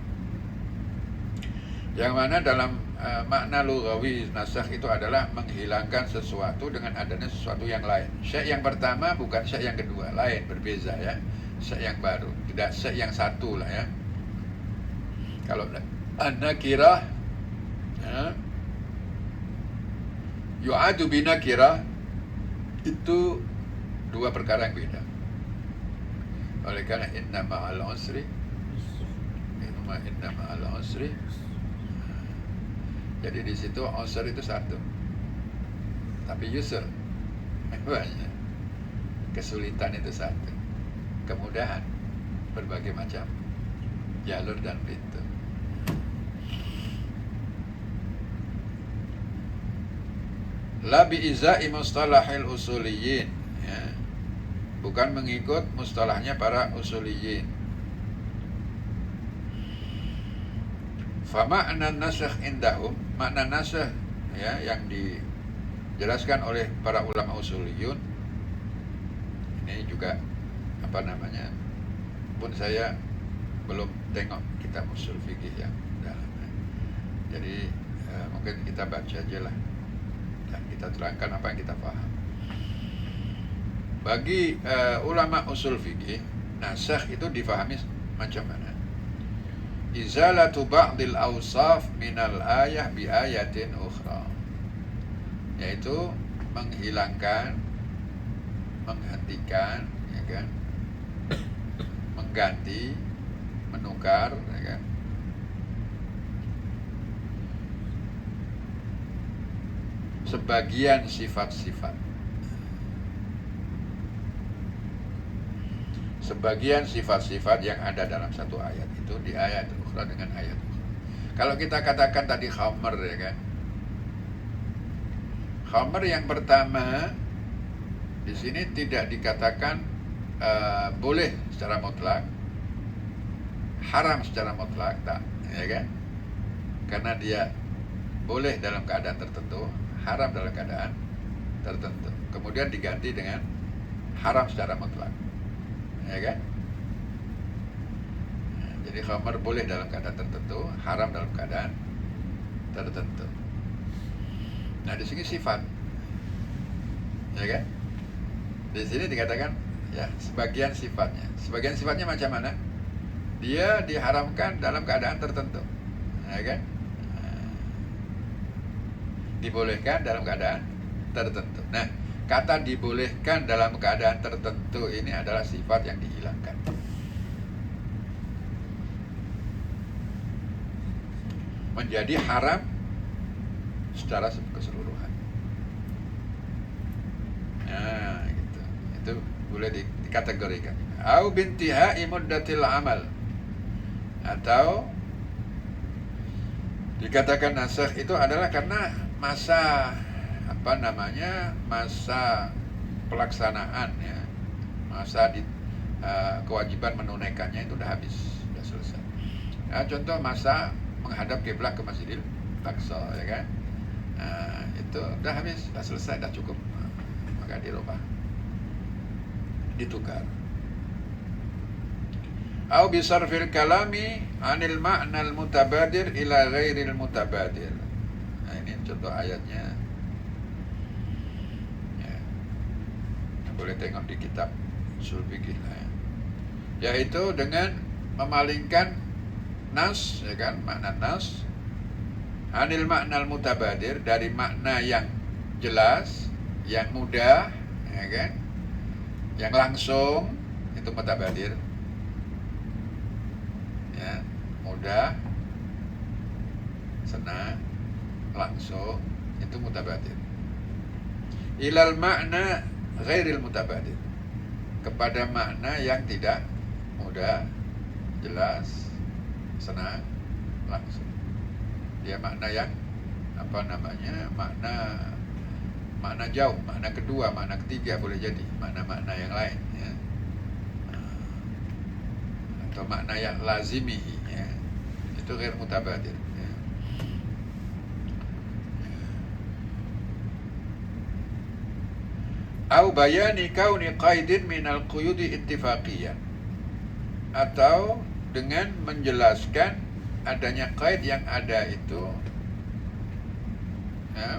Speaker 1: yang mana dalam makna lughawi nasakh itu adalah menghilangkan sesuatu dengan adanya sesuatu yang lain. Syai' yang pertama bukan syai' yang kedua, lain, berbeza, ya. se yang baru, tidak se yang satu lah ya. Kalau an-nakirah ya, yu'adu binakirah itu dua perkara yang beda. Oleh karena inna ma'al usri, inna ma'al usri. Jadi di situ usr itu satu, tapi yusr banyak. Kesulitan itu satu, kemudahan berbagai macam jalur dan pintu. La bi'iza'i mustalahil usuliyin ya. Bukan mengikut mustalahnya para usuliyin. Fa ma'na nasakh indahum, makna nasakh ya yang dijelaskan oleh para ulama usuliyun ini juga apa namanya, pun saya belum tengok kitab usul fikih yang dalam. Jadi mungkin kita baca aja lah dan kita terangkan apa yang kita paham. Bagi ulama usul fikih, nasakh itu difahami macam mana? Izalatu ba'dil awsaf minal ayah bi ayatin ukhra, yaitu menghilangkan, menghentikan ya kan, mengganti, menukar ya kan, sebagian sifat-sifat, sebagian sifat-sifat yang ada dalam satu ayat itu di ayat ukhra dengan ayat ukhra. Kalau kita katakan tadi khamr ya kan, khamr yang pertama di sini tidak dikatakan boleh secara mutlak, haram secara mutlak, tak ya kan, karena dia boleh dalam keadaan tertentu, haram dalam keadaan tertentu, kemudian diganti dengan haram secara mutlak ya kan. Nah, jadi khamar boleh dalam keadaan tertentu, haram dalam keadaan tertentu. Nah di sini sifat ya kan, di sini dikatakan ya sebagian sifatnya. Sebagian sifatnya macam mana? Dia diharamkan dalam keadaan tertentu ya kan, dibolehkan dalam keadaan tertentu. Nah, kata dibolehkan dalam keadaan tertentu ini adalah sifat yang dihilangkan. Menjadi haram secara keseluruhan. Nah, gitu. Itu boleh dikategorikan. Au bintihai muddatil amal. Atau dikatakan nasakh itu adalah karena masa apa namanya, masa pelaksanaan ya, masa kewajiban menunaikannya itu udah habis, udah selesai. Nah, contoh masa menghadap kiblat ke Masjidil Aqsa ya kan, itu udah habis, udah selesai, udah cukup, maka dirubah, ditukar. Au bisarfil kalami anil ma'nal mutabadir ila ghairil mutabadir. Nah, ini contoh ayatnya. Ya. Boleh tengok di kitab usul fikih lah ya. Yaitu dengan memalingkan nas ya kan, makna nas anil ma'nal mutabadir, dari makna yang jelas, yang mudah ya kan, yang langsung, itu mutabadir. Ya, mudah, senang, langsung, itu mutabadir. Ilal makna ghairil mutabadir, kepada makna yang tidak mudah, jelas, senang, langsung. Dia makna yang apa namanya, makna jauh, makna kedua, makna ketiga boleh jadi, makna-makna yang lain ya. Atau makna yang lazimihi ya, itu ghair mutabadir ya. Au bayani kauni qaidin minal quyudi ittifaqiyah, atau dengan menjelaskan adanya qaid yang ada itu ya,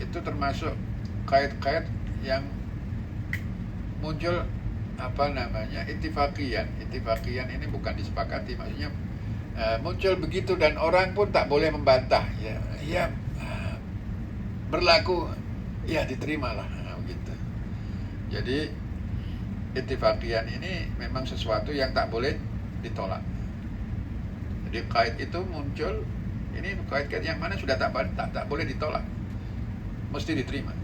Speaker 1: itu termasuk qaid-qaid yang muncul apa namanya, ittifaqiyan ini bukan disepakati, maksudnya muncul begitu dan orang pun tak boleh membantah, ya berlaku, ya diterimalah, begitu. Jadi ittifaqiyan ini memang sesuatu yang tak boleh ditolak. Jadi qaid itu muncul, ini qaid yang mana sudah tak boleh ditolak, mesti diterima.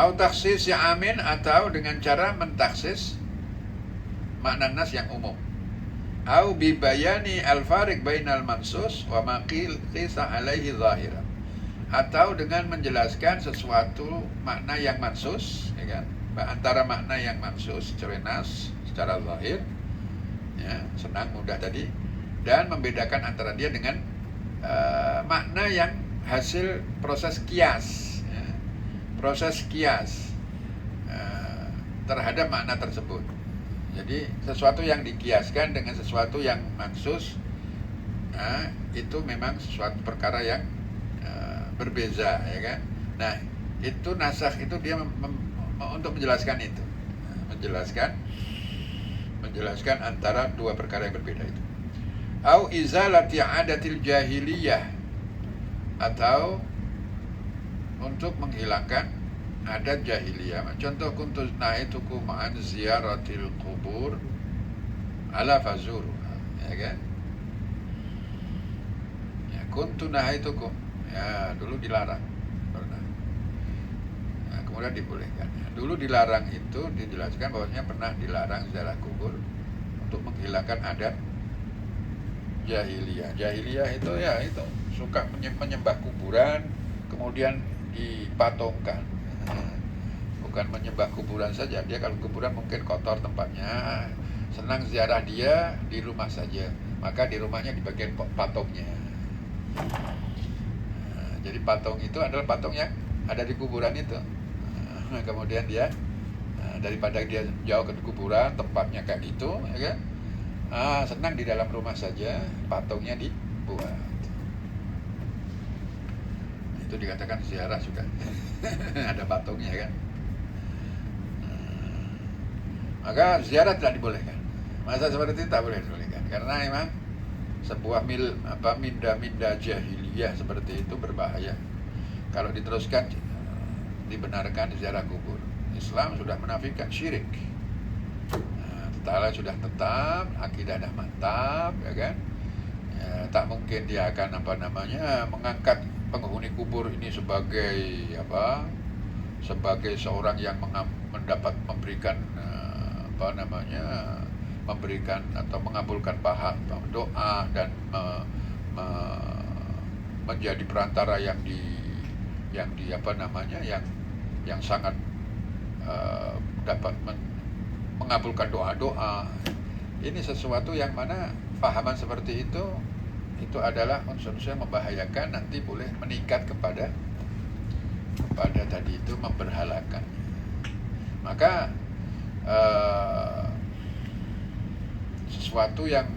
Speaker 1: Au takhsis ya amin, atau dengan cara mentaksis makna nas yang umum. Au bi bayani al-fariq bainal mansus wa ma qisa alaihi zahiran, atau dengan menjelaskan sesuatu makna yang mansus, ya kan, antara makna yang mansus secara nas, secara zahir, ya, senang mudah tadi, dan membedakan antara dia dengan makna yang hasil proses kias, proses kias terhadap makna tersebut. Jadi sesuatu yang dikiaskan dengan sesuatu yang mansus, itu memang sesuatu perkara yang berbeza, ya kan. Nah, itu nasakh itu dia untuk menjelaskan itu, menjelaskan antara dua perkara yang berbeda itu. Au izalati adatil jahiliyah, atau untuk menghilangkan adat jahiliyah. Contoh, kuntu naitukum an ziyaratil qubur ala fazuru, ya kan. Ya, kuntu naitukum, ya dulu dilarang, pernah. Ya, kemudian dibolehkan. Ya, dulu dilarang itu dijelaskan bahwasanya pernah dilarang ziarah kubur untuk menghilangkan adat jahiliyah. Jahiliyah itu ya itu suka menyembah kuburan, kemudian dipatongkan. Bukan menyembah kuburan saja, dia kalau kuburan mungkin kotor tempatnya, senang ziarah dia di rumah saja, maka di rumahnya di bagian patongnya. Jadi patung itu adalah patung yang ada di kuburan itu. Kemudian dia daripada dia jauh ke kuburan, tempatnya kayak gitu, ya kan, senang di dalam rumah saja, patungnya dibuat. Itu dikatakan ziarah juga. Ada patungnya, kan. Maka ziarah tidak dibolehkan. Masa seperti itu tak boleh dibolehkan, karena memang sebuah minda jahiliyah seperti itu berbahaya. Kalau diteruskan dibenarkan ziarah kubur, Islam sudah menafikan syirik. Ta'ala sudah tetap, akidah dah mantap, ya kan. Ya, tak mungkin dia akan mengangkat penghuni kubur ini sebagai sebagai seorang yang memberikan memberikan atau mengabulkan doa dan menjadi perantara yang sangat dapat mengabulkan doa-doa. Ini sesuatu yang mana fahaman seperti itu adalah unsur-unsur yang membahayakan, nanti boleh meningkat kepada tadi itu memberhalakan. Maka sesuatu yang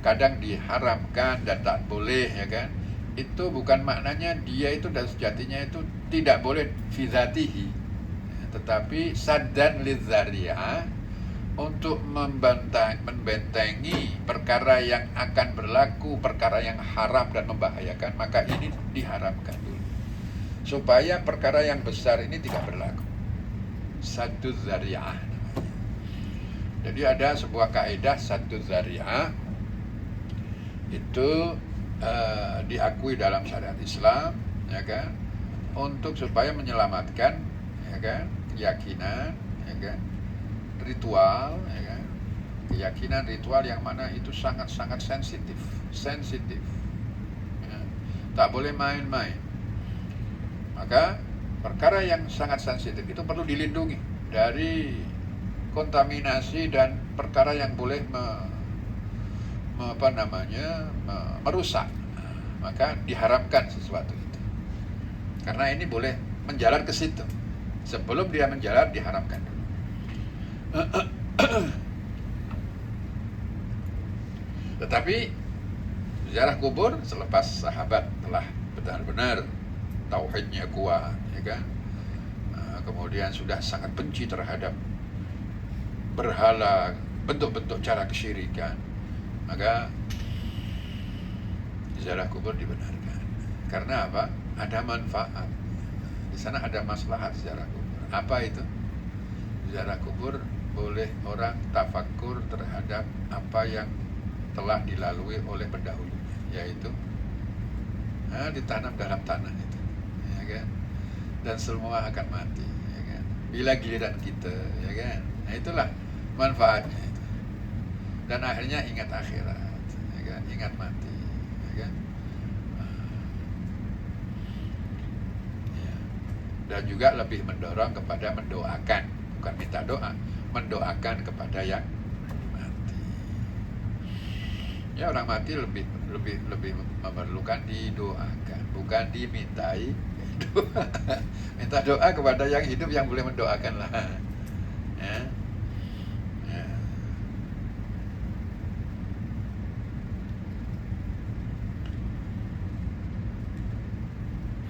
Speaker 1: kadang diharamkan dan tak boleh, ya kan, itu bukan maknanya dia itu dan sejatinya itu tidak boleh fi dzatihi, tetapi saddan lidzari'ah, untuk membentengi perkara yang akan berlaku, perkara yang haram dan membahayakan, maka ini diharamkan dulu supaya perkara yang besar ini tidak berlaku. Sadduz zari'ah namanya. Jadi ada sebuah kaidah sadduz zari'ah itu diakui dalam syariat Islam, ya kan, untuk supaya menyelamatkan, ya kan, keyakinan, ya kan, ritual, ya kan, keyakinan ritual yang mana itu sangat-sangat sensitif, ya. Tak boleh main-main. Maka perkara yang sangat sensitif itu perlu dilindungi dari kontaminasi dan perkara yang boleh merusak. Maka diharamkan sesuatu itu, karena ini boleh menjalar ke situ. Sebelum dia menjalar, diharamkan dulu. Tetapi ziarah kubur selepas sahabat telah benar-benar tauhidnya kuat, ya kan, kemudian sudah sangat benci terhadap berhala, bentuk-bentuk cara kesyirikan, maka ziarah kubur dibenarkan. Karena apa? Ada manfaat. Di sana ada maslahat ziarah kubur. Apa itu? Ziarah kubur boleh orang tafakkur terhadap apa yang telah dilalui oleh pendahulunya, yaitu ditanam dalam tanah itu, ya kan? Dan semua akan mati, ya kan? Bila giliran kita, ya kan? Nah, itulah manfaatnya itu. Dan akhirnya ingat akhirat, ya kan? Ingat mati, ya kan? Ya. Dan juga lebih mendorong kepada mendoakan, bukan minta doa, mendoakan kepada yang mati. Ya, orang mati lebih memerlukan didoakan, bukan dimintai doa. Minta doa kepada yang hidup yang boleh mendoakan lah. Ya.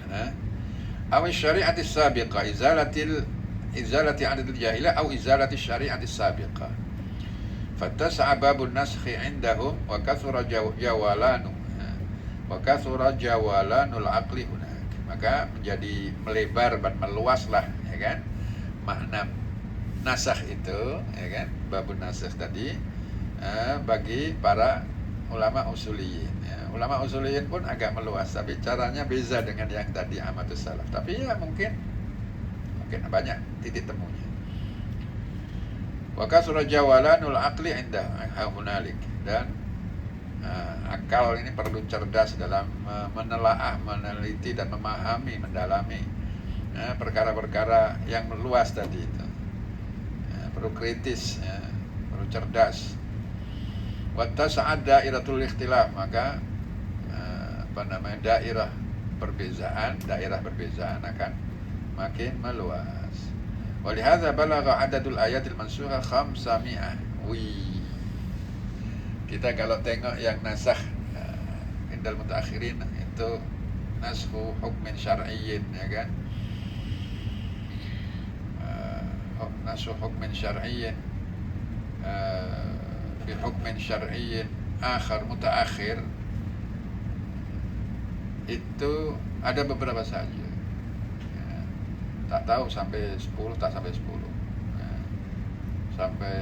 Speaker 1: Ya. Awi syari'atis sabiqah izalati adil jahilah atau izalati syari'atis sabiqah. Fattasa'a babun naskhi indahum wa kathura jawalanul aqli hunak. Maka menjadi melebar dan meluaslah, ya kan, makna nasakh itu, ya kan, babun nasakh tadi bagi para ulama usuliyin, ya. Ulama usuliyin pun agak meluas, tapi caranya beza dengan yang tadi amatus salaf. Tapi ya mungkin banyak titik temunya. Wa kasura jawalanul aqli indah hunalik. Dan akal ini perlu cerdas dalam menelaah, meneliti dan memahami, mendalami perkara-perkara yang luas tadi itu. Perlu kritis, perlu cerdas. Wa tas'ad dairatul ikhtilaf, maka daerah perbezaan akan makin meluas. Walihadza balagha adadul ayatil mansukha 500. Kita kalau tengok yang nasakh indal mutaakhirin itu naskhu hukmin syar'iyyin, ya kan? Naskhu hukmin syar'iyyin bi hukmin syar'iyyin akhar mutaakhir, itu ada beberapa saja. Tak tahu sampai 10, tak sampai 10, sampai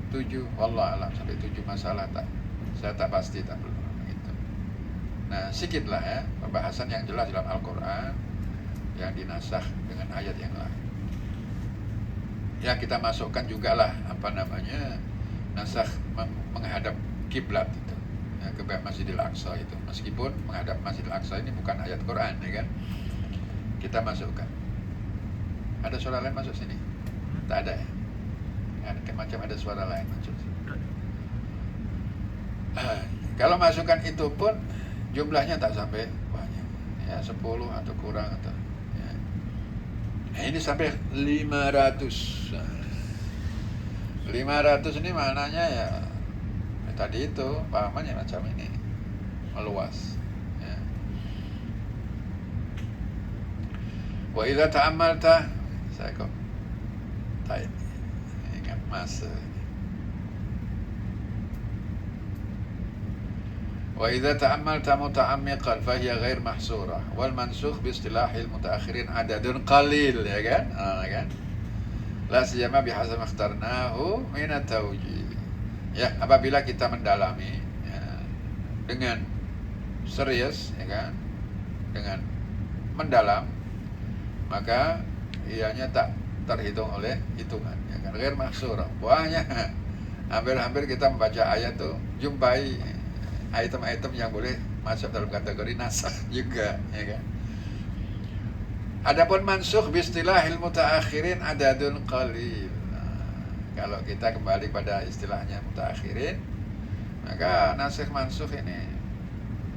Speaker 1: 7, wallah alam, sampai 7 masalah tak, saya tak pasti, tak belum begitu. Nah, sedikit lah ya pembahasan yang jelas dalam Al-Quran yang dinasakh dengan ayat yang lain. Ya, kita masukkan juga lah nasakh menghadap kiblat itu, ya, ke Masjidil Aqsa itu, meskipun menghadap Masjidil Aqsa ini bukan ayat Quran, ya kan, kita masukkan. Ada suara lain masuk sini? Tak ada ya? Macam ada suara lain masuk sini. Kalau masukkan itu pun jumlahnya tak sampai banyak, ya 10 atau kurang atau ya. Nah, ini sampai 500. 500 ini maknanya ya tadi itu pahamannya macam ini, meluas, ya. Wa idza ta'ammalta, saya kok tak ingat masa ini. Wa idza ta'ammalta muta'ammiqan fa hiya ghair mahsurah wal mansukh bi istilahil mutaakhirin adadun qalil, ya kan? Kan? La siyama bihasab ikhtarnahu min at-tawjih. Ya, apabila kita mendalami, ya, dengan serius, ya kan, dengan mendalam, maka ianya tak terhitung oleh hitungan, ya kan, ghair mahsurah. Banyak, hampir-hampir kita membaca ayat tuh jumpai item-item yang boleh masuk dalam kategori nasakh juga, ya kan. Adapun mansukh bi istilahil mutaakhirin adadun qalil. Kalau kita kembali pada istilahnya mutaakhirin, maka nasikh mansukh ini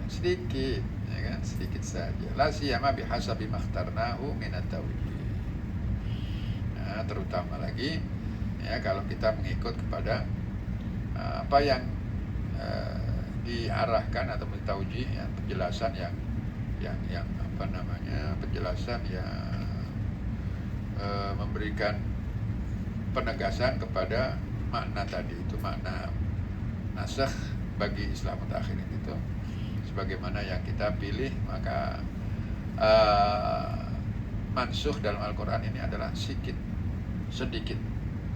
Speaker 1: sedikit, ya kan, sedikit saja. La siyama bihasabi makhtarnahu min at-tawjih. Nah, terutama lagi ya kalau kita mengikut kepada apa yang diarahkan atau mentauji, ya, penjelasan yang penjelasan yang memberikan penegasan kepada makna tadi, itu makna nasakh bagi Islah Mutakhirin itu sebagaimana yang kita pilih. Maka mansukh dalam Al-Quran ini adalah sedikit,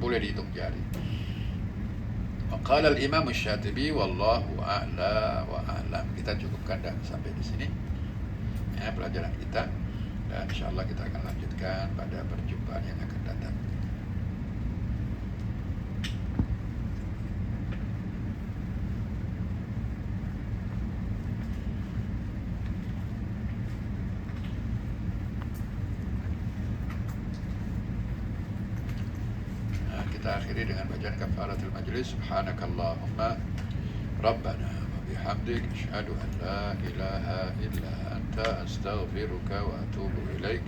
Speaker 1: boleh dihitung jari. Qala al-Imam Asy-Syatibi wallahu a'la wa a'lam. Kita cukupkan dan sampai di sini ya pelajaran kita, dan insyaallah kita akan lanjutkan pada perjumpaan yang akan datang. Kita akhiri dengan bacaan kafaratul majlis. Subhanakallahumma rabbana wa bihamdik asyhadu an la ilaha illa anta astaghfiruka wa atubu ilaik.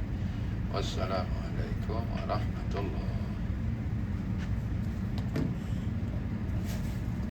Speaker 1: Wassalamu alaikum warahmatullahi